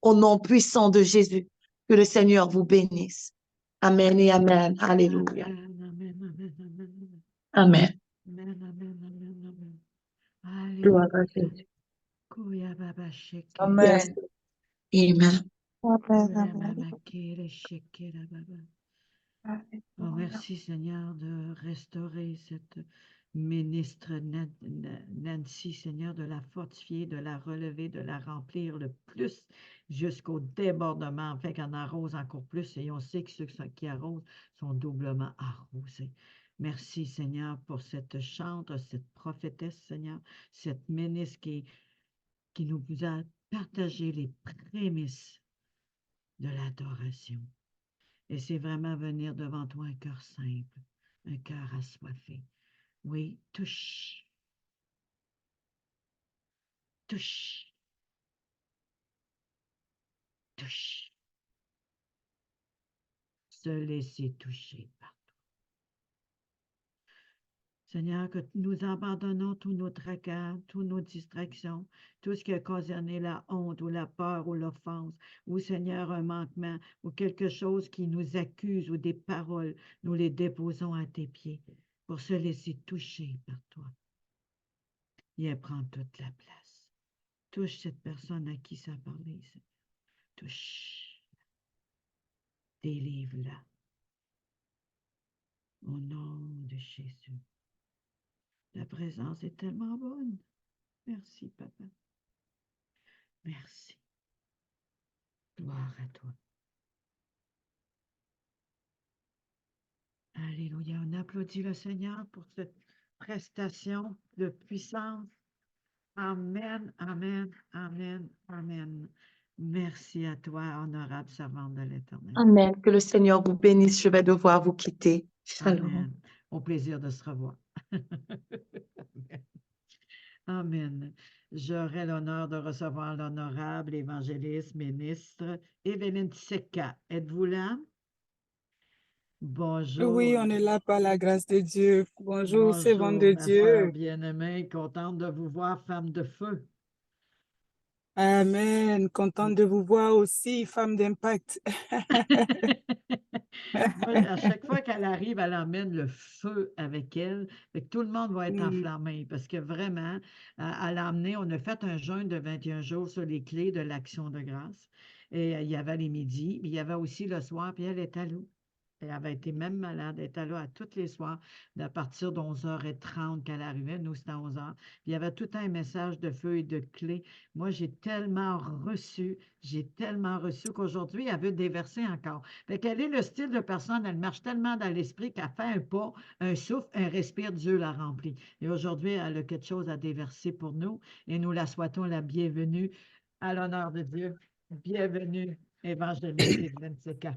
Au nom puissant de Jésus, que le Seigneur vous bénisse. Amen et amen. Alléluia. Amen. Gloire à Jésus. Amen. Yes. Amen. Oh, merci Seigneur de restaurer cette ministre Nancy, Seigneur, de la fortifier, de la relever, de la remplir le plus jusqu'au débordement, en fait qu'en arrose encore plus. Et on sait que ceux qui arrosent sont doublement arrosés. Merci Seigneur pour cette chantre, cette prophétesse, Seigneur, cette ministre qui nous a partagé les prémices de l'adoration. Et c'est vraiment venir devant toi un cœur simple, un cœur assoiffé. Oui, touche. Touche. Touche. Se laisser toucher par toi. Seigneur, que nous abandonnons tous nos tracas, toutes nos distractions, tout ce qui a occasionné la honte ou la peur ou l'offense, ou Seigneur, un manquement, ou quelque chose qui nous accuse, ou des paroles, nous les déposons à tes pieds pour se laisser toucher par toi. Viens prendre toute la place. Touche cette personne à qui ça a parlé, Seigneur. Touche. Délivre-la. Au nom de Jésus. La présence est tellement bonne. Merci, Papa. Merci. Gloire à toi. Alléluia. On applaudit le Seigneur pour cette prestation de puissance. Amen, amen, amen, amen. Merci à toi, honorable servante de l'Éternel. Amen. Que le Seigneur vous bénisse. Je vais devoir vous quitter. Shalom. Amen. Au plaisir de se revoir. Amen. Amen. J'aurai l'honneur de recevoir l'honorable évangéliste, ministre Evelyne Tseka. Êtes-vous là? Bonjour. Oui, on est là par la grâce de Dieu. Bonjour, servant Bonjour, de ma Dieu. sœur bien-aimée, contente de vous voir, femme de feu. Amen. Contente de vous voir aussi, femme d'impact. Moi, à chaque fois qu'elle arrive, elle emmène le feu avec elle. Fait que tout le monde va être enflammé parce que vraiment, elle a amené, on a fait un jeûne de 21 jours sur les clés de l'action de grâce. Et il y avait les midis, mais il y avait aussi le soir, puis elle est à l'eau. Elle avait été même malade. Elle était là à tous les soirs, à partir de 11h30 qu'elle arrivait. Nous, c'était à 11h. Il y avait tout un message de feu et de clé. Moi, j'ai tellement reçu qu'aujourd'hui, elle veut déverser encore. Fait quel est le style de personne? Elle marche tellement dans l'esprit qu'elle fait un pas, un souffle, un respire, Dieu la remplit. Et aujourd'hui, elle a quelque chose à déverser pour nous et nous la souhaitons la bienvenue à l'honneur de Dieu. Bienvenue, évangéliste Evelyne Seka.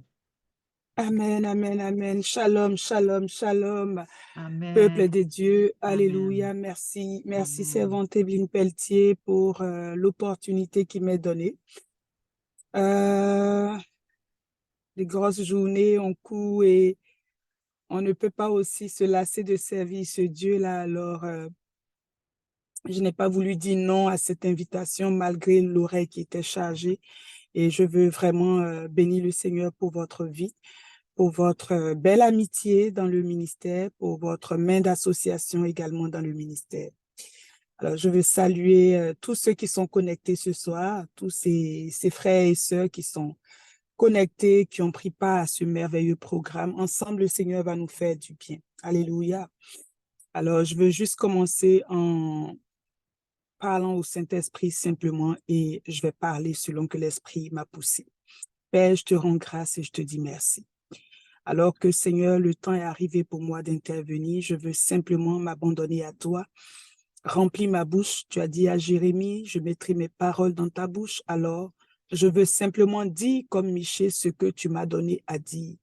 Amen, amen, amen. Shalom, shalom, shalom. Peuple Amen. de Dieu, Amen. alléluia. Merci, merci, Amen. servante Evelyne Pelletier, pour l'opportunité qui m'est donnée. Les grosses journées ont cours et on ne peut pas aussi se lasser de servir ce Dieu-là. Alors, je n'ai pas voulu dire non à cette invitation malgré l'oreille qui était chargée. Et je veux vraiment bénir le Seigneur pour votre vie, pour votre belle amitié dans le ministère, pour votre main d'association également dans le ministère. Alors, je veux saluer tous ceux qui sont connectés ce soir, tous ces frères et sœurs qui sont connectés, qui ont pris part à ce merveilleux programme. Ensemble, le Seigneur va nous faire du bien. Alléluia. Alors, je veux juste commencer en parlant au Saint-Esprit simplement et je vais parler selon que l'Esprit m'a poussé. Père, je te rends grâce et je te dis merci. Alors que, Seigneur, le temps est arrivé pour moi d'intervenir, je veux simplement m'abandonner à toi. Remplis ma bouche. Tu as dit à Jérémie, je mettrai mes paroles dans ta bouche. Alors, je veux simplement dire comme Michée ce que tu m'as donné à dire.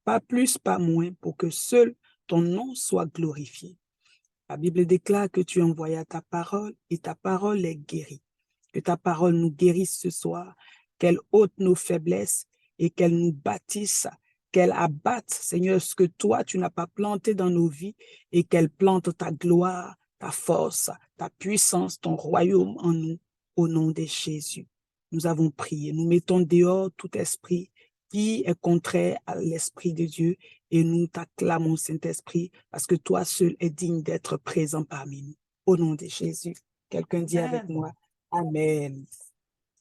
Pas plus, pas moins, pour que seul ton nom soit glorifié. La Bible déclare que tu envoyas ta parole et ta parole est guérie. Que ta parole nous guérisse ce soir, qu'elle ôte nos faiblesses et qu'elle nous bâtisse, qu'elle abatte, Seigneur, ce que toi, tu n'as pas planté dans nos vies et qu'elle plante ta gloire, ta force, ta puissance, ton royaume en nous, au nom de Jésus. Nous avons prié. Nous mettons dehors tout esprit qui est contraire à l'Esprit de Dieu et nous t'acclamons, Saint-Esprit, parce que toi seul es digne d'être présent parmi nous. Au nom de Jésus. Quelqu'un dit avec moi, Amen.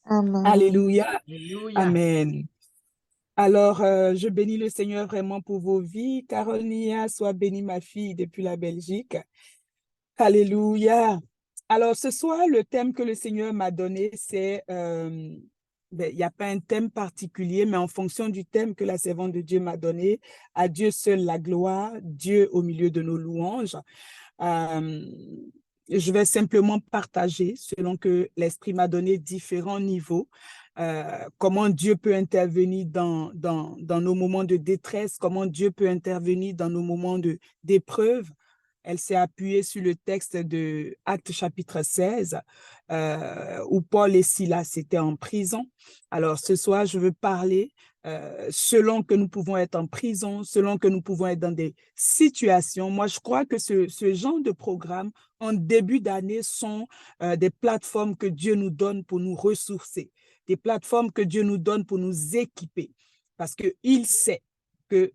Amen. Alléluia. Alléluia. Amen. Alors, je bénis le Seigneur vraiment pour vos vies. Carolia, sois bénie ma fille depuis la Belgique. Alléluia. Alors, ce soir, le thème que le Seigneur m'a donné, c'est, il n'y a pas un thème particulier, mais en fonction du thème que la servante de Dieu m'a donné, à Dieu seul la gloire, Dieu au milieu de nos louanges. Je vais simplement partager, selon que l'Esprit m'a donné différents niveaux, comment Dieu peut intervenir dans nos moments de détresse, comment Dieu peut intervenir dans nos moments d'épreuve. Elle s'est appuyée sur le texte de Actes chapitre 16, où Paul et Silas étaient en prison. Alors ce soir, je veux parler selon que nous pouvons être en prison, selon que nous pouvons être dans des situations. Moi, je crois que ce genre de programme, en début d'année, sont des plateformes que Dieu nous donne pour nous ressourcer, des plateformes que Dieu nous donne pour nous équiper, parce qu'il sait que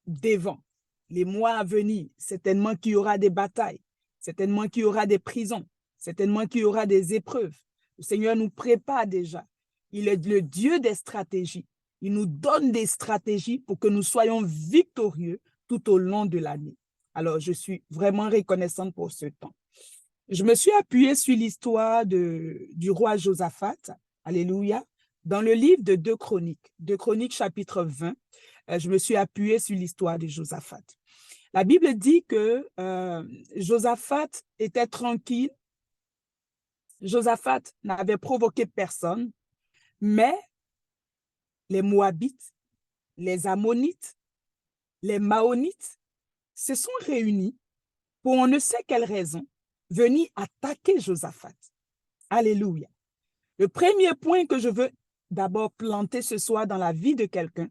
devant les mois à venir, certainement qu'il y aura des batailles, certainement qu'il y aura des prisons, certainement qu'il y aura des épreuves. Le Seigneur nous prépare déjà. Il est le Dieu des stratégies. Il nous donne des stratégies pour que nous soyons victorieux tout au long de l'année. Alors, je suis vraiment reconnaissante pour ce temps. Je me suis appuyée sur l'histoire du roi Josaphat, alléluia, dans le livre de 2 Chroniques chapitre 20. Je me suis appuyée sur l'histoire de Josaphat. La Bible dit que Josaphat était tranquille. Josaphat n'avait provoqué personne, mais les Moabites, les Ammonites, les Maonites se sont réunis pour on ne sait quelle raison venir attaquer Josaphat. Alléluia. Le premier point que je veux d'abord planter ce soir dans la vie de quelqu'un,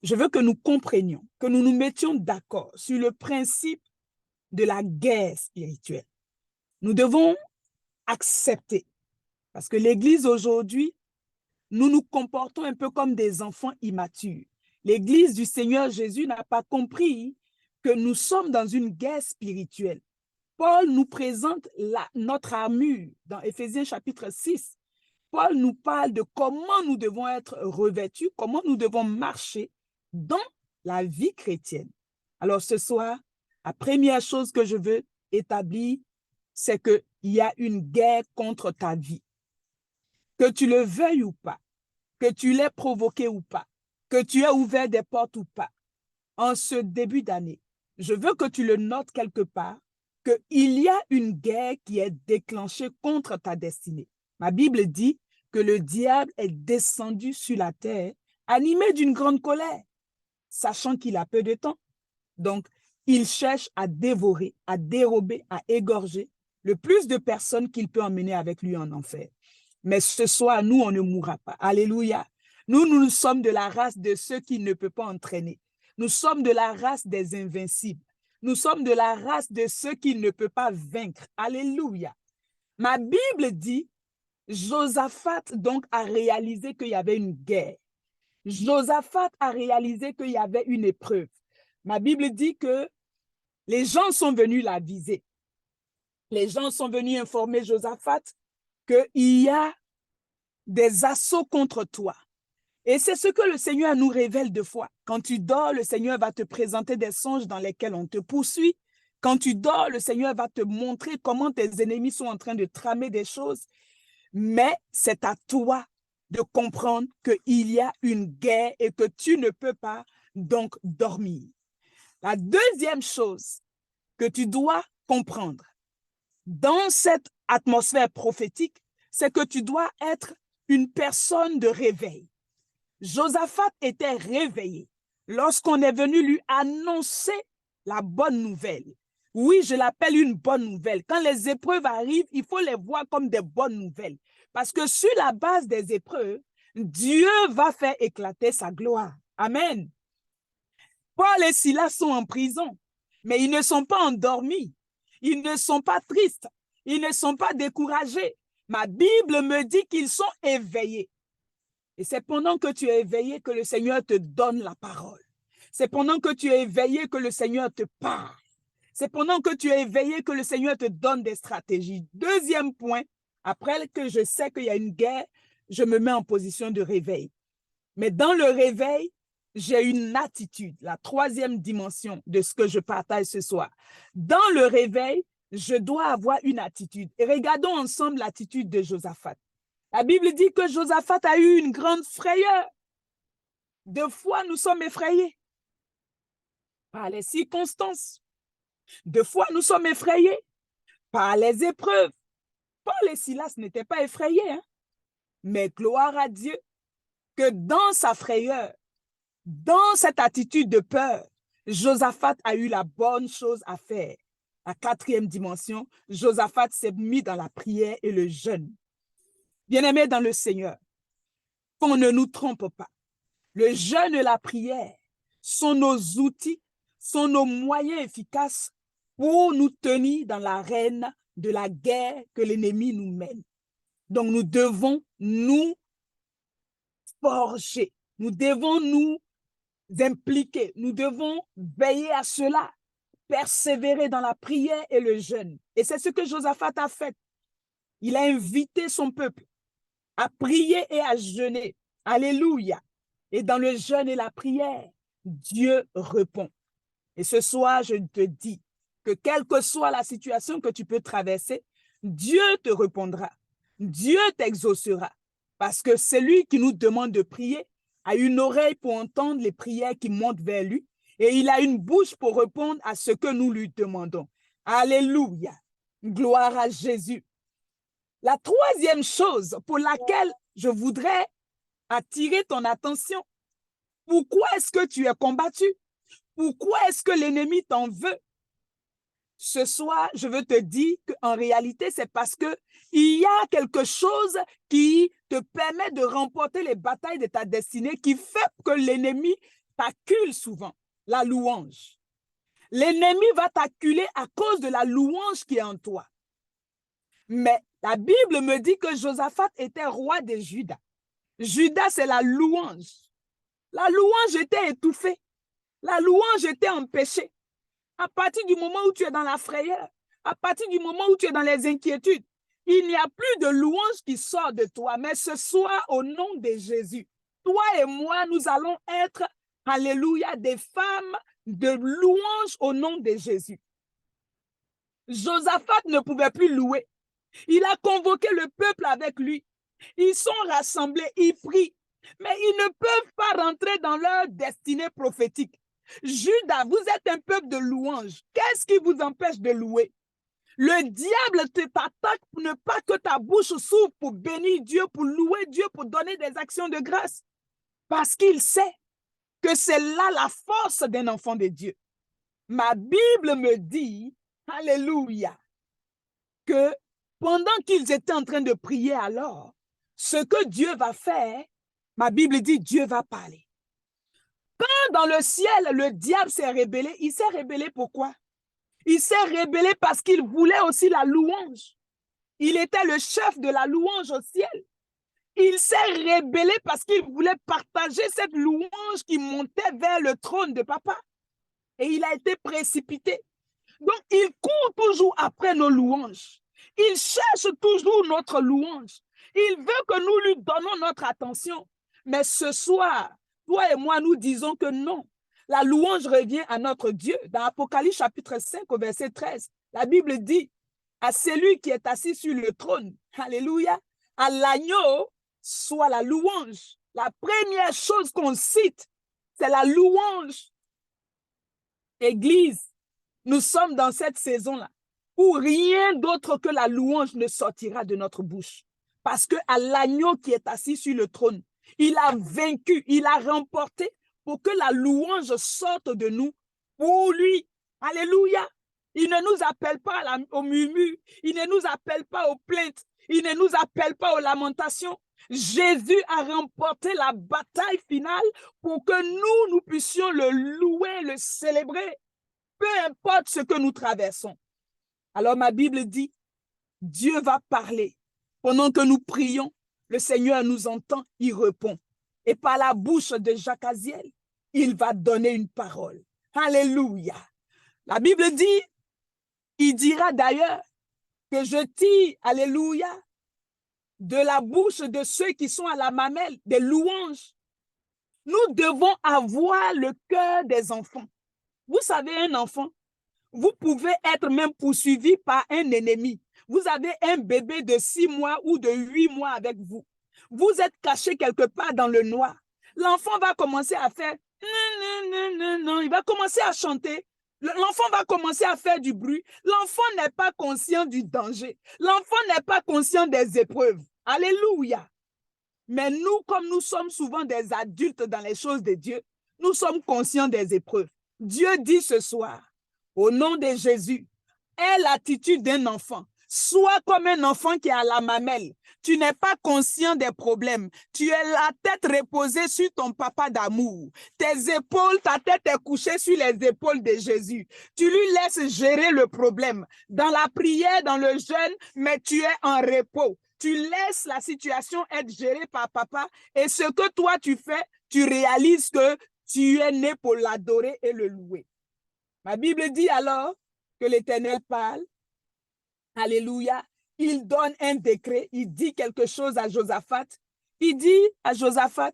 je veux que nous comprenions, que nous nous mettions d'accord sur le principe de la guerre spirituelle. Nous devons accepter, parce que l'Église aujourd'hui, nous nous comportons un peu comme des enfants immatures. L'Église du Seigneur Jésus n'a pas compris que nous sommes dans une guerre spirituelle. Paul nous présente notre armure dans Éphésiens chapitre 6. Paul nous parle de comment nous devons être revêtus, comment nous devons marcher dans la vie chrétienne. Alors ce soir, la première chose que je veux établir, c'est qu'il y a une guerre contre ta vie. Que tu le veuilles ou pas, que tu l'aies provoqué ou pas, que tu aies ouvert des portes ou pas, en ce début d'année, je veux que tu le notes quelque part, qu'il y a une guerre qui est déclenchée contre ta destinée. Ma Bible dit que le diable est descendu sur la terre, animé d'une grande colère, sachant qu'il a peu de temps. Donc, il cherche à dévorer, à dérober, à égorger le plus de personnes qu'il peut emmener avec lui en enfer. Mais ce soir, nous, on ne mourra pas. Alléluia. Nous sommes de la race de ceux qui ne peuvent pas entraîner. Nous sommes de la race des invincibles. Nous sommes de la race de ceux qui ne peuvent pas vaincre. Alléluia. Ma Bible dit, Josaphat donc a réalisé qu'il y avait une guerre. Josaphat a réalisé qu'il y avait une épreuve. Ma Bible dit que les gens sont venus la viser. Les gens sont venus informer Josaphat qu'il y a des assauts contre toi. Et c'est ce que le Seigneur nous révèle deux fois. Quand tu dors, le Seigneur va te présenter des songes dans lesquels on te poursuit. Quand tu dors, le Seigneur va te montrer comment tes ennemis sont en train de tramer des choses. Mais c'est à toi de comprendre qu'il y a une guerre et que tu ne peux pas donc dormir. La deuxième chose que tu dois comprendre dans cette atmosphère prophétique, c'est que tu dois être une personne de réveil. Josaphat était réveillé lorsqu'on est venu lui annoncer la bonne nouvelle. Oui, je l'appelle une bonne nouvelle. Quand les épreuves arrivent, il faut les voir comme des bonnes nouvelles. Parce que sur la base des épreuves, Dieu va faire éclater sa gloire. Amen. Paul et Silas sont en prison, mais ils ne sont pas endormis. Ils ne sont pas tristes. Ils ne sont pas découragés. Ma Bible me dit qu'ils sont éveillés. Et c'est pendant que tu es éveillé que le Seigneur te donne la parole. C'est pendant que tu es éveillé que le Seigneur te parle. C'est pendant que tu es éveillé que le Seigneur te donne des stratégies. Deuxième point, après que je sais qu'il y a une guerre, je me mets en position de réveil. Mais dans le réveil, j'ai une attitude, la troisième dimension de ce que je partage ce soir. Dans le réveil, je dois avoir une attitude. Et regardons ensemble l'attitude de Josaphat. La Bible dit que Josaphat a eu une grande frayeur. Deux fois, nous sommes effrayés par les circonstances. Deux fois, nous sommes effrayés par les épreuves. Paul et Silas n'étaient pas effrayés, hein? Mais gloire à Dieu que dans sa frayeur, dans cette attitude de peur, Josaphat a eu la bonne chose à faire. La quatrième dimension, Josaphat s'est mis dans la prière et le jeûne. Bien-aimés dans le Seigneur, qu'on ne nous trompe pas. Le jeûne et la prière sont nos outils, sont nos moyens efficaces pour nous tenir dans l'arène de la guerre que l'ennemi nous mène. Donc nous devons nous forger, nous devons nous impliquer, nous devons veiller à cela, persévérer dans la prière et le jeûne. Et c'est ce que Josaphat a fait. Il a invité son peuple à prier et à jeûner. Alléluia. Et dans le jeûne et la prière, Dieu répond. Et ce soir, je te dis que quelle que soit la situation que tu peux traverser, Dieu te répondra. Dieu t'exaucera. Parce que celui qui nous demande de prier a une oreille pour entendre les prières qui montent vers lui et il a une bouche pour répondre à ce que nous lui demandons. Alléluia. Gloire à Jésus. La troisième chose pour laquelle je voudrais attirer ton attention, pourquoi est-ce que tu es combattu? Pourquoi est-ce que l'ennemi t'en veut? Ce soir, je veux te dire qu'en réalité, c'est parce qu'il y a quelque chose qui te permet de remporter les batailles de ta destinée, qui fait que l'ennemi t'accule souvent, la louange. L'ennemi va t'acculer à cause de la louange qui est en toi. Mais la Bible me dit que Josaphat était roi de Juda. Juda, c'est la louange. La louange était étouffée. La louange était empêchée. À partir du moment où tu es dans la frayeur, à partir du moment où tu es dans les inquiétudes, il n'y a plus de louange qui sort de toi. Mais ce soir, au nom de Jésus, toi et moi, nous allons être alléluia, des femmes de louange au nom de Jésus. Josaphat ne pouvait plus louer. Il a convoqué le peuple avec lui. Ils sont rassemblés, ils prient, mais ils ne peuvent pas rentrer dans leur destinée prophétique. Judas, vous êtes un peuple de louange. Qu'est-ce qui vous empêche de louer? Le diable t'attaque pour ne pas que ta bouche s'ouvre pour bénir Dieu, pour louer Dieu, pour donner des actions de grâce. Parce qu'il sait que c'est là la force d'un enfant de Dieu. Ma Bible me dit, alléluia, que pendant qu'ils étaient en train de prier alors, ce que Dieu va faire, ma Bible dit Dieu va parler. Quand dans le ciel, le diable s'est rébellé, il s'est rébellé pourquoi? Il s'est rébellé parce qu'il voulait aussi la louange. Il était le chef de la louange au ciel. Il s'est rébellé parce qu'il voulait partager cette louange qui montait vers le trône de papa. Et il a été précipité. Donc, il court toujours après nos louanges. Il cherche toujours notre louange. Il veut que nous lui donnons notre attention. Mais ce soir, toi et moi, nous disons que non. La louange revient à notre Dieu. Dans Apocalypse chapitre 5 au verset 13, la Bible dit à celui qui est assis sur le trône, alléluia, à l'agneau soit la louange. La première chose qu'on cite, c'est la louange. Église, nous sommes dans cette saison-là où rien d'autre que la louange ne sortira de notre bouche. Parce que à l'agneau qui est assis sur le trône, il a vaincu, il a remporté pour que la louange sorte de nous pour lui. Alléluia. Il ne nous appelle pas au murmure, il ne nous appelle pas aux plaintes, il ne nous appelle pas aux lamentations. Jésus a remporté la bataille finale pour que nous puissions le louer, le célébrer, peu importe ce que nous traversons. Alors ma Bible dit, Dieu va parler. Pendant que nous prions, le Seigneur nous entend, il répond. Et par la bouche de Jacques Aziel, il va donner une parole. Alléluia. La Bible dit, il dira d'ailleurs que je tire, alléluia, de la bouche de ceux qui sont à la mamelle, des louanges. Nous devons avoir le cœur des enfants. Vous savez, un enfant, vous pouvez être même poursuivi par un ennemi. Vous avez un bébé de 6 mois ou de 8 mois avec vous. Vous êtes caché quelque part dans le noir. L'enfant va commencer à faire non, il va commencer à chanter. L'enfant va commencer à faire du bruit. L'enfant n'est pas conscient du danger. L'enfant n'est pas conscient des épreuves. Alléluia. Mais nous, comme nous sommes souvent des adultes dans les choses de Dieu, nous sommes conscients des épreuves. Dieu dit ce soir, au nom de Jésus, aie l'attitude d'un enfant. Sois comme un enfant qui est à la mamelle. Tu n'es pas conscient des problèmes. Tu as la tête reposée sur ton papa d'amour. Tes épaules, ta tête est couchée sur les épaules de Jésus. Tu lui laisses gérer le problème. Dans la prière, dans le jeûne, mais tu es en repos. Tu laisses la situation être gérée par papa et ce que toi tu fais, tu réalises que tu es né pour l'adorer et le louer. Ma Bible dit alors que l'Éternel parle. Alléluia. Il donne un décret, il dit quelque chose à Josaphat. Il dit à Josaphat,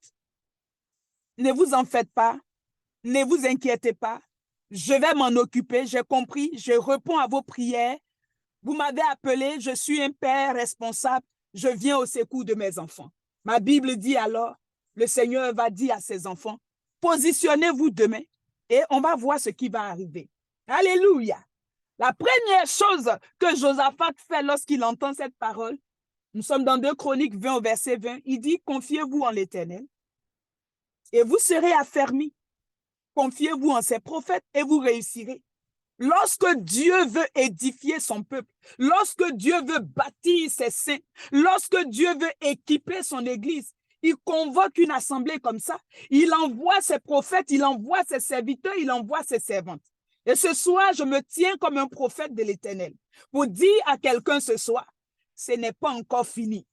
ne vous en faites pas, ne vous inquiétez pas, je vais m'en occuper, j'ai compris, je réponds à vos prières. Vous m'avez appelé, je suis un père responsable, je viens au secours de mes enfants. Ma Bible dit alors, le Seigneur va dire à ses enfants, positionnez-vous demain et on va voir ce qui va arriver. Alléluia. La première chose que Josaphat fait lorsqu'il entend cette parole, nous sommes dans 2 Chroniques 20 au verset 20, il dit, confiez-vous en l'Éternel et vous serez affermis. Confiez-vous en ses prophètes et vous réussirez. Lorsque Dieu veut édifier son peuple, lorsque Dieu veut bâtir ses saints, lorsque Dieu veut équiper son église, il convoque une assemblée comme ça, il envoie ses prophètes, il envoie ses serviteurs, il envoie ses servantes. Et ce soir, je me tiens comme un prophète de l'Éternel pour dire à quelqu'un ce soir, ce n'est pas encore fini.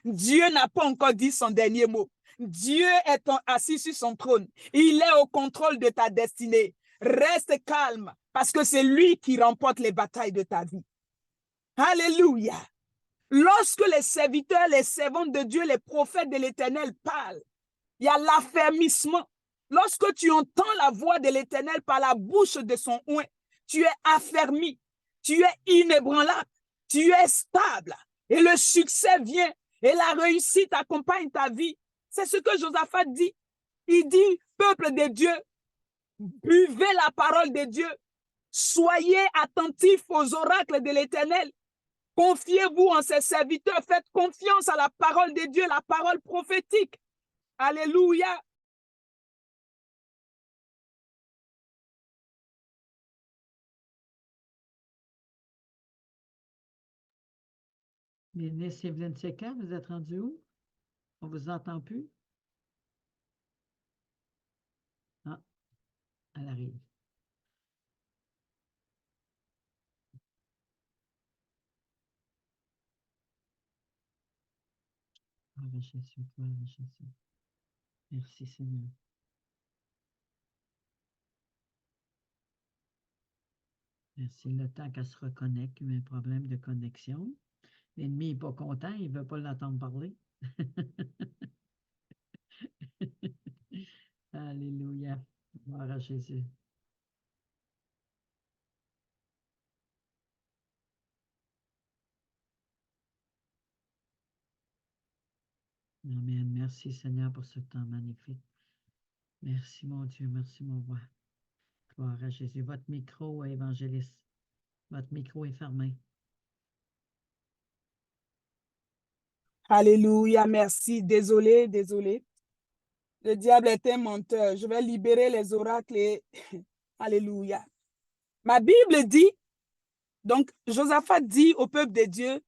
Dieu n'a pas encore dit son dernier mot. Dieu est assis sur son trône. Il est au contrôle de ta destinée. Reste calme parce que c'est lui qui remporte les batailles de ta vie. Alléluia. Lorsque les serviteurs, les servantes de Dieu, les prophètes de l'Éternel parlent, il y a l'affermissement. Lorsque tu entends la voix de l'Éternel par la bouche de son oint, tu es affermi, tu es inébranlable, tu es stable et le succès vient et la réussite accompagne ta vie. C'est ce que Josaphat dit. Il dit, peuple de Dieu, buvez la parole de Dieu, soyez attentifs aux oracles de l'Éternel, confiez-vous en ses serviteurs, faites confiance à la parole de Dieu, la parole prophétique. Alléluia. Ministre Evelyne Séquin, vous êtes rendu où? On ne vous entend plus? Ah, elle arrive. Gloire à Jésus, gloire à Jésus. Merci Seigneur. Merci. Le temps qu'elle se reconnecte, il y a eu un problème de connexion. L'ennemi n'est pas content, il ne veut pas l'entendre parler. Alléluia. Gloire à Jésus. Amen. Merci Seigneur pour ce temps magnifique. Merci mon Dieu, merci mon roi. Gloire à Jésus. Votre micro, évangéliste. Votre micro est fermé. Alléluia, merci. Désolé, désolé. Le diable est un menteur. Je vais libérer les oracles et... Alléluia. Ma Bible dit, donc Josaphat dit au peuple de Dieu,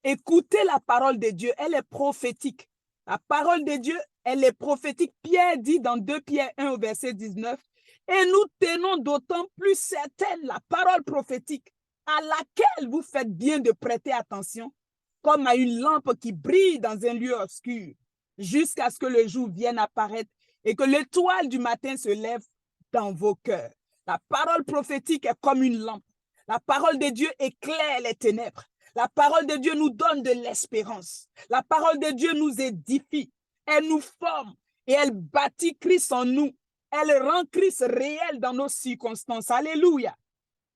écoutez la parole de Dieu, elle est prophétique. La parole de Dieu, elle est prophétique. Pierre dit dans 2 Pierre 1 au verset 19, et nous tenons d'autant plus certaine la parole prophétique à laquelle vous faites bien de prêter attention, comme à une lampe qui brille dans un lieu obscur, jusqu'à ce que le jour vienne apparaître et que l'étoile du matin se lève dans vos cœurs. La parole prophétique est comme une lampe. La parole de Dieu éclaire les ténèbres. La parole de Dieu nous donne de l'espérance. La parole de Dieu nous édifie. Elle nous forme et elle bâtit Christ en nous. Elle rend Christ réel dans nos circonstances. Alléluia.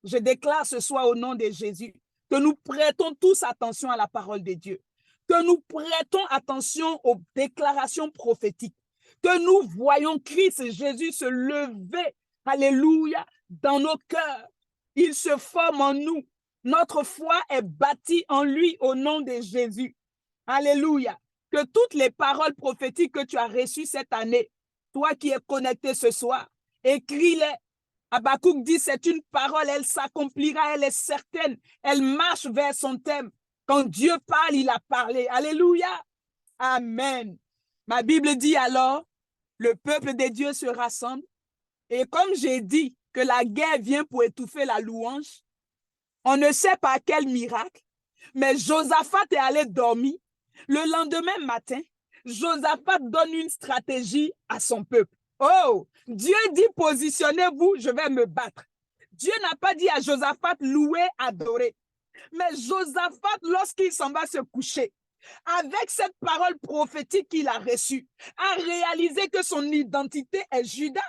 Je déclare ce soir au nom de Jésus que nous prêtons tous attention à la parole de Dieu, que nous prêtons attention aux déclarations prophétiques, que nous voyons Christ Jésus se lever, alléluia, dans nos cœurs. Il se forme en nous. Notre foi est bâtie en lui au nom de Jésus. Alléluia. Que toutes les paroles prophétiques que tu as reçues cette année, toi qui es connecté ce soir, écris-les. Habakkuk dit, c'est une parole, elle s'accomplira, elle est certaine, elle marche vers son thème. Quand Dieu parle, il a parlé. Alléluia. Amen. Ma Bible dit alors, le peuple de Dieu se rassemble et comme j'ai dit que la guerre vient pour étouffer la louange, on ne sait pas quel miracle, mais Josaphat est allé dormir. Le lendemain matin, Josaphat donne une stratégie à son peuple. Oh, Dieu dit, positionnez-vous, je vais me battre. Dieu n'a pas dit à Josaphat, louer, adorer. Mais Josaphat, lorsqu'il s'en va se coucher, avec cette parole prophétique qu'il a reçue, a réalisé que son identité est Judas,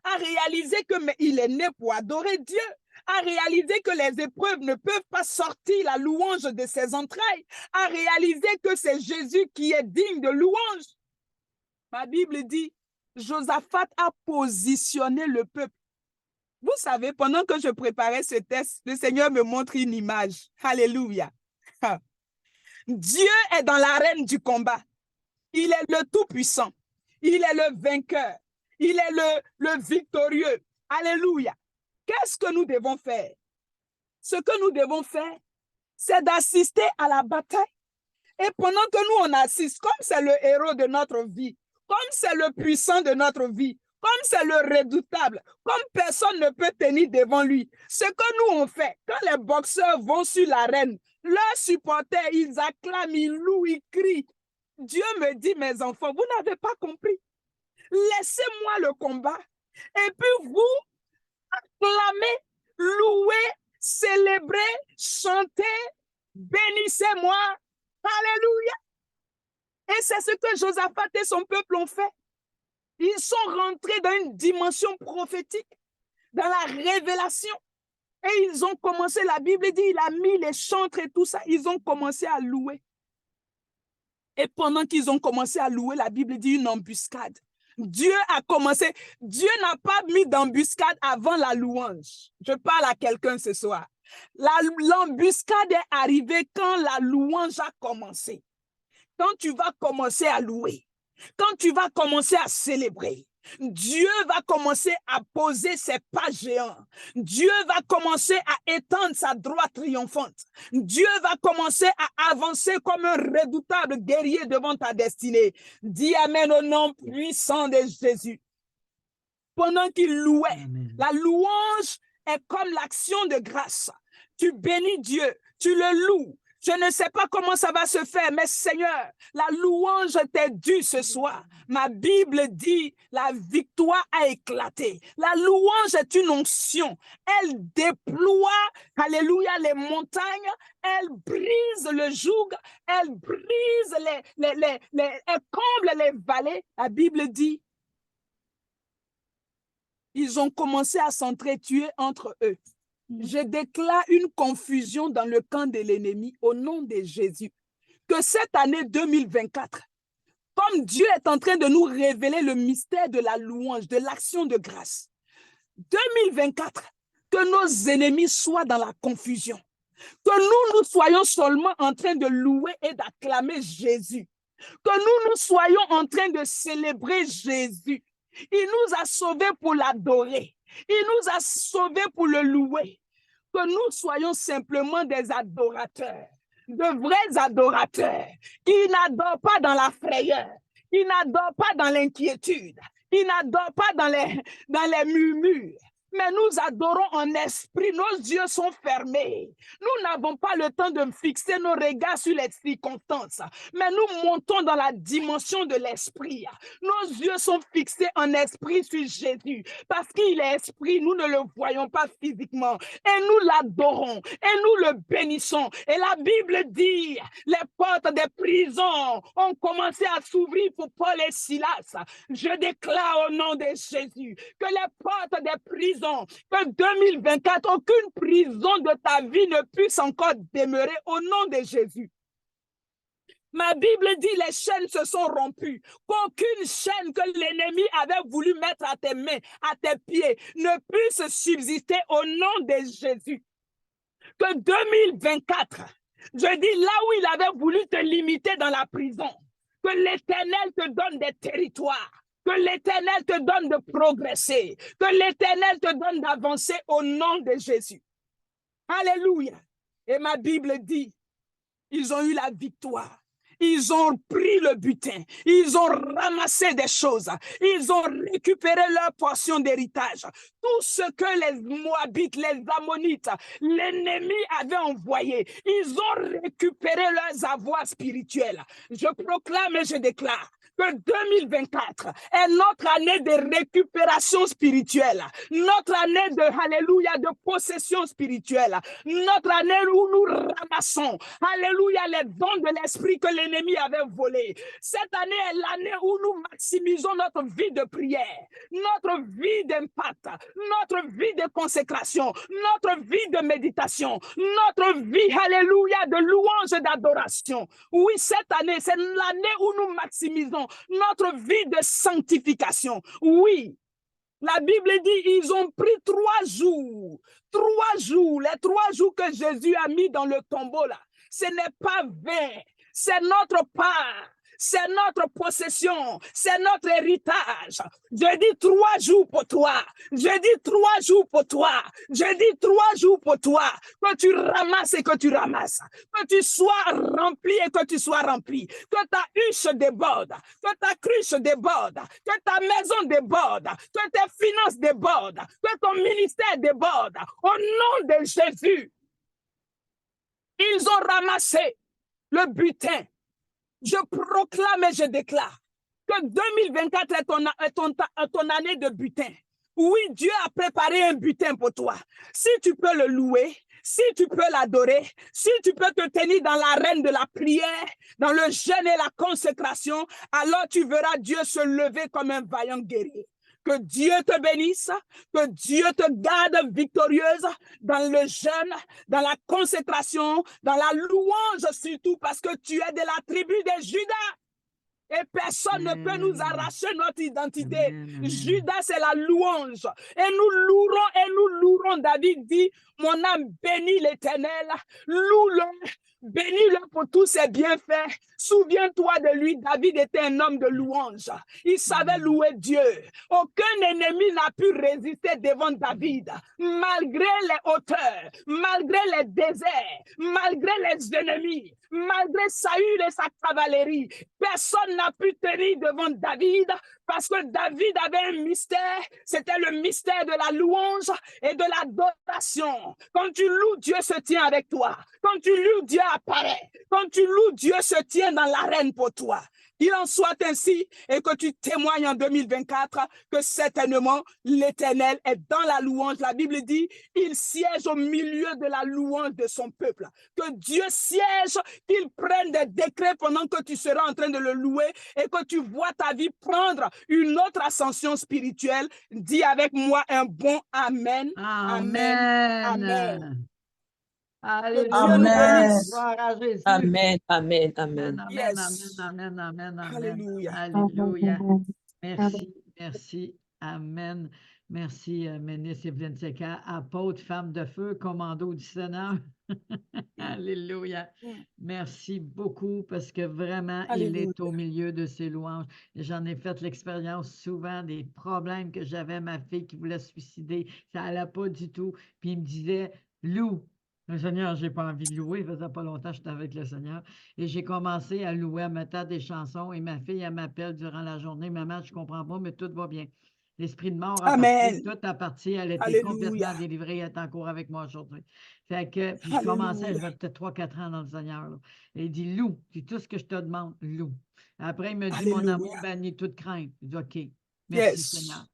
a réalisé qu'il est né pour adorer Dieu, a réalisé que les épreuves ne peuvent pas sortir la louange de ses entrailles, a réalisé que c'est Jésus qui est digne de louange. Ma Bible dit, Josaphat a positionné le peuple. Vous savez, pendant que je préparais ce texte, le Seigneur me montre une image. Alléluia. Dieu est dans l'arène du combat. Il est le tout-puissant. Il est le vainqueur. Il est le victorieux. Alléluia. Qu'est-ce que nous devons faire? Ce que nous devons faire, c'est d'assister à la bataille. Et pendant que nous, on assiste, comme c'est le héros de notre vie, comme c'est le puissant de notre vie, comme c'est le redoutable, comme personne ne peut tenir devant lui, ce que nous, on fait, quand les boxeurs vont sur l'arène, leurs supporters, ils acclament, ils louent, ils crient. Dieu me dit, mes enfants, vous n'avez pas compris. Laissez-moi le combat. Et puis vous, acclamez, louez, célébrez, chantez, bénissez-moi. Alléluia. Et c'est ce que Josaphat et son peuple ont fait. Ils sont rentrés dans une dimension prophétique, dans la révélation. Et ils ont commencé, la Bible dit, il a mis les chantres et tout ça, ils ont commencé à louer. Et pendant qu'ils ont commencé à louer, la Bible dit une embuscade. Dieu a commencé, Dieu n'a pas mis d'embuscade avant la louange. Je parle à quelqu'un ce soir. L'embuscade est arrivée quand la louange a commencé. Quand tu vas commencer à louer, quand tu vas commencer à célébrer, Dieu va commencer à poser ses pas géants. Dieu va commencer à étendre sa droite triomphante. Dieu va commencer à avancer comme un redoutable guerrier devant ta destinée. Dis Amen au nom puissant de Jésus. Pendant qu'il louait, Amen. la louange est comme l'action de grâce. Tu bénis Dieu, tu le loues. Je ne sais pas comment ça va se faire, mais Seigneur, la louange t'est due ce soir. Ma Bible dit, la victoire a éclaté. La louange est une onction. Elle déploie, alléluia, les montagnes. Elle brise le joug. Elle brise elle comble les vallées. La Bible dit, ils ont commencé à s'entretuer entre eux. Je déclare une confusion dans le camp de l'ennemi au nom de Jésus. Que cette année 2024, comme Dieu est en train de nous révéler le mystère de la louange, de l'action de grâce, 2024, que nos ennemis soient dans la confusion. Que nous soyons seulement en train de louer et d'acclamer Jésus. Que nous soyons en train de célébrer Jésus. Il nous a sauvés pour l'adorer. Il nous a sauvés pour le louer. Que nous soyons simplement des adorateurs, de vrais adorateurs, qui n'adorent pas dans la frayeur, qui n'adorent pas dans l'inquiétude, qui n'adorent pas dans les murmures. Mais nous adorons en esprit, nos yeux sont fermés. Nous n'avons pas le temps de fixer nos regards sur les circonstances, mais nous montons dans la dimension de l'esprit. Nos yeux sont fixés en esprit sur Jésus, parce qu'il est esprit, nous ne le voyons pas physiquement. Et nous l'adorons, et nous le bénissons. Et la Bible dit, les portes des prisons ont commencé à s'ouvrir pour Paul et Silas. Je déclare au nom de Jésus que les portes des prisons, que 2024, aucune prison de ta vie ne puisse encore demeurer au nom de Jésus. Ma Bible dit les chaînes se sont rompues, qu'aucune chaîne que l'ennemi avait voulu mettre à tes mains, à tes pieds, ne puisse subsister au nom de Jésus. Que 2024, je dis là où il avait voulu te limiter dans la prison, que l'Éternel te donne des territoires, que l'Éternel te donne de progresser, que l'Éternel te donne d'avancer au nom de Jésus. Alléluia. Et ma Bible dit, ils ont eu la victoire. Ils ont pris le butin, ils ont ramassé des choses, ils ont récupéré leur portion d'héritage. Tout ce que les Moabites, les Ammonites, l'ennemi avait envoyé, ils ont récupéré leurs avoirs spirituels. Je proclame et je déclare que 2024 est notre année de récupération spirituelle, notre année de, alléluia, de possession spirituelle, notre année où nous ramassons, alléluia, les dons de l'esprit que l'ennemi avait volés. Cette année est l'année où nous maximisons notre vie de prière, notre vie d'impact, notre vie de consécration, notre vie de méditation, notre vie, alléluia, de louange et d'adoration. Oui, cette année, c'est l'année où nous maximisons notre vie de sanctification. Oui, la Bible dit, ils ont pris 3 jours, les 3 jours que Jésus a mis dans le tombeau là. Ce n'est pas vain, c'est notre part. C'est notre possession, c'est notre héritage. Je dis 3 jours pour toi. Je dis 3 jours pour toi. Je dis 3 jours pour toi. Que tu ramasses et que tu ramasses. Que tu sois rempli et que tu sois rempli. Que ta huche déborde. Que ta cruche déborde. Que ta maison déborde. Que tes finances débordent. Que ton ministère déborde. Au nom de Jésus. Ils ont ramassé le butin. Je proclame et je déclare que 2024 est ton année de butin. Oui, Dieu a préparé un butin pour toi. Si tu peux le louer, Si tu peux l'adorer, si tu peux te tenir dans l'arène de la prière, dans le jeûne et la consécration, alors tu verras Dieu se lever comme un vaillant guerrier. Que Dieu te bénisse, que Dieu te garde victorieuse dans le jeûne, dans la consécration, dans la louange surtout, parce que tu es de la tribu de Judas. Et personne ne peut nous arracher notre identité. Amen, amen. Judas, c'est la louange. Et nous louerons. David dit, mon âme bénit l'Éternel. Loue-le. Bénis-le pour tous ses bienfaits. Souviens-toi de lui. David était un homme de louange. Il savait louer Dieu. Aucun ennemi n'a pu résister devant David. Malgré les hauteurs, malgré les déserts, malgré les ennemis, malgré Saül et sa cavalerie, personne n'a pu tenir devant David parce que David avait un mystère. C'était le mystère de la louange et de l'adoration. Quand tu loues, Dieu se tient avec toi. Quand tu loues, Dieu apparaît. Quand tu loues, Dieu se tient dans l'arène pour toi. Qu'il en soit ainsi et que tu témoignes en 2024 que certainement l'Éternel est dans la louange. La Bible dit, il siège au milieu de la louange de son peuple. Que Dieu siège, qu'il prenne des décrets pendant que tu seras en train de le louer et que tu vois ta vie prendre une autre ascension spirituelle. Dis avec moi un bon Amen. Amen. Amen. Que Dieu nous Amen. bénisse. Gloire à Jésus. Amen, amen, amen. Amen, Yes. amen, amen, amen. Alléluia. Alléluia. Merci, merci. Amen. Merci, ministre Evelyne Seka, apôtre, femme de feu, commando du Seigneur. Alléluia. Merci beaucoup parce que vraiment, il est au milieu de ses louanges. J'en ai fait l'expérience souvent des problèmes que j'avais, ma fille qui voulait se suicider. Ça n'allait pas du tout. Puis il me disait, loue. Le Seigneur, je n'ai pas envie de louer. Il faisait pas longtemps que j'étais avec le Seigneur. Et j'ai commencé à louer, à mettre des chansons. Et ma fille, elle m'appelle durant la journée. Maman, je ne comprends pas, mais tout va bien. L'esprit de mort a Amen. parti, tout a parti. Elle était Alléluia. complètement délivrée. Elle est encore avec moi aujourd'hui. Fait que, puis je Alléluia. commençais, j'avais peut-être 3-4 ans dans le Seigneur. Là. Et il dit, loue. Puis tout ce que je te demande, loue. Après, il me dit, mon Alléluia. amour bannit toute crainte. Je dis, OK. Merci, Yes. Seigneur.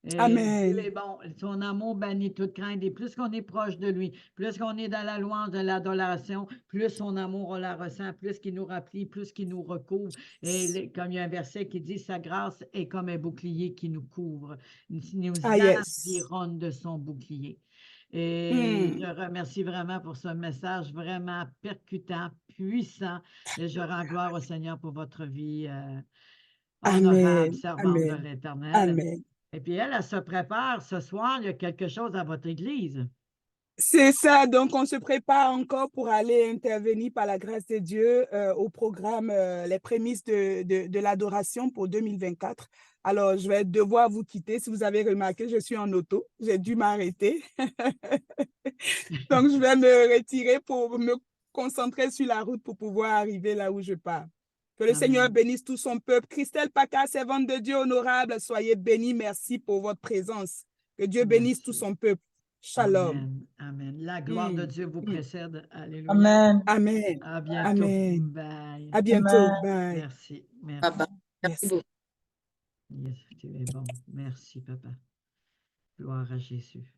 Et Amen. il est bon, son amour bannit toute crainte. Et plus qu'on est proche de lui, plus qu'on est dans la louange de l'adoration, plus son amour, on la ressent, plus qu'il nous rapplie, plus qu'il nous recouvre. Et comme il y a un verset qui dit, sa grâce est comme un bouclier qui nous couvre, nous environne de son bouclier. Et je remercie vraiment pour ce message vraiment percutant, puissant. Et je rends gloire au Seigneur pour votre vie honorable, servante de l'Éternel. Amen. Et puis elle se prépare ce soir, il y a quelque chose à votre église. C'est ça, donc on se prépare encore pour aller intervenir par la grâce de Dieu au programme Les prémices de l'adoration pour 2024. Alors, je vais devoir vous quitter. Si vous avez remarqué, je suis en auto. J'ai dû m'arrêter. Donc, je vais me retirer pour me concentrer sur la route pour pouvoir arriver là où je pars. Que le Seigneur bénisse tout son peuple. Christelle Paca, servante de Dieu honorable, soyez bénis. Merci pour votre présence. Que Dieu bénisse tout son peuple. Shalom. Amen. Amen. La gloire de Dieu vous précède. Alléluia. Amen. Amen. À bientôt. Amen. Bye. À bientôt. Amen. Bye. Merci. Merci. Papa, merci beaucoup. Yes, tu es bon. Merci, papa. Gloire à Jésus.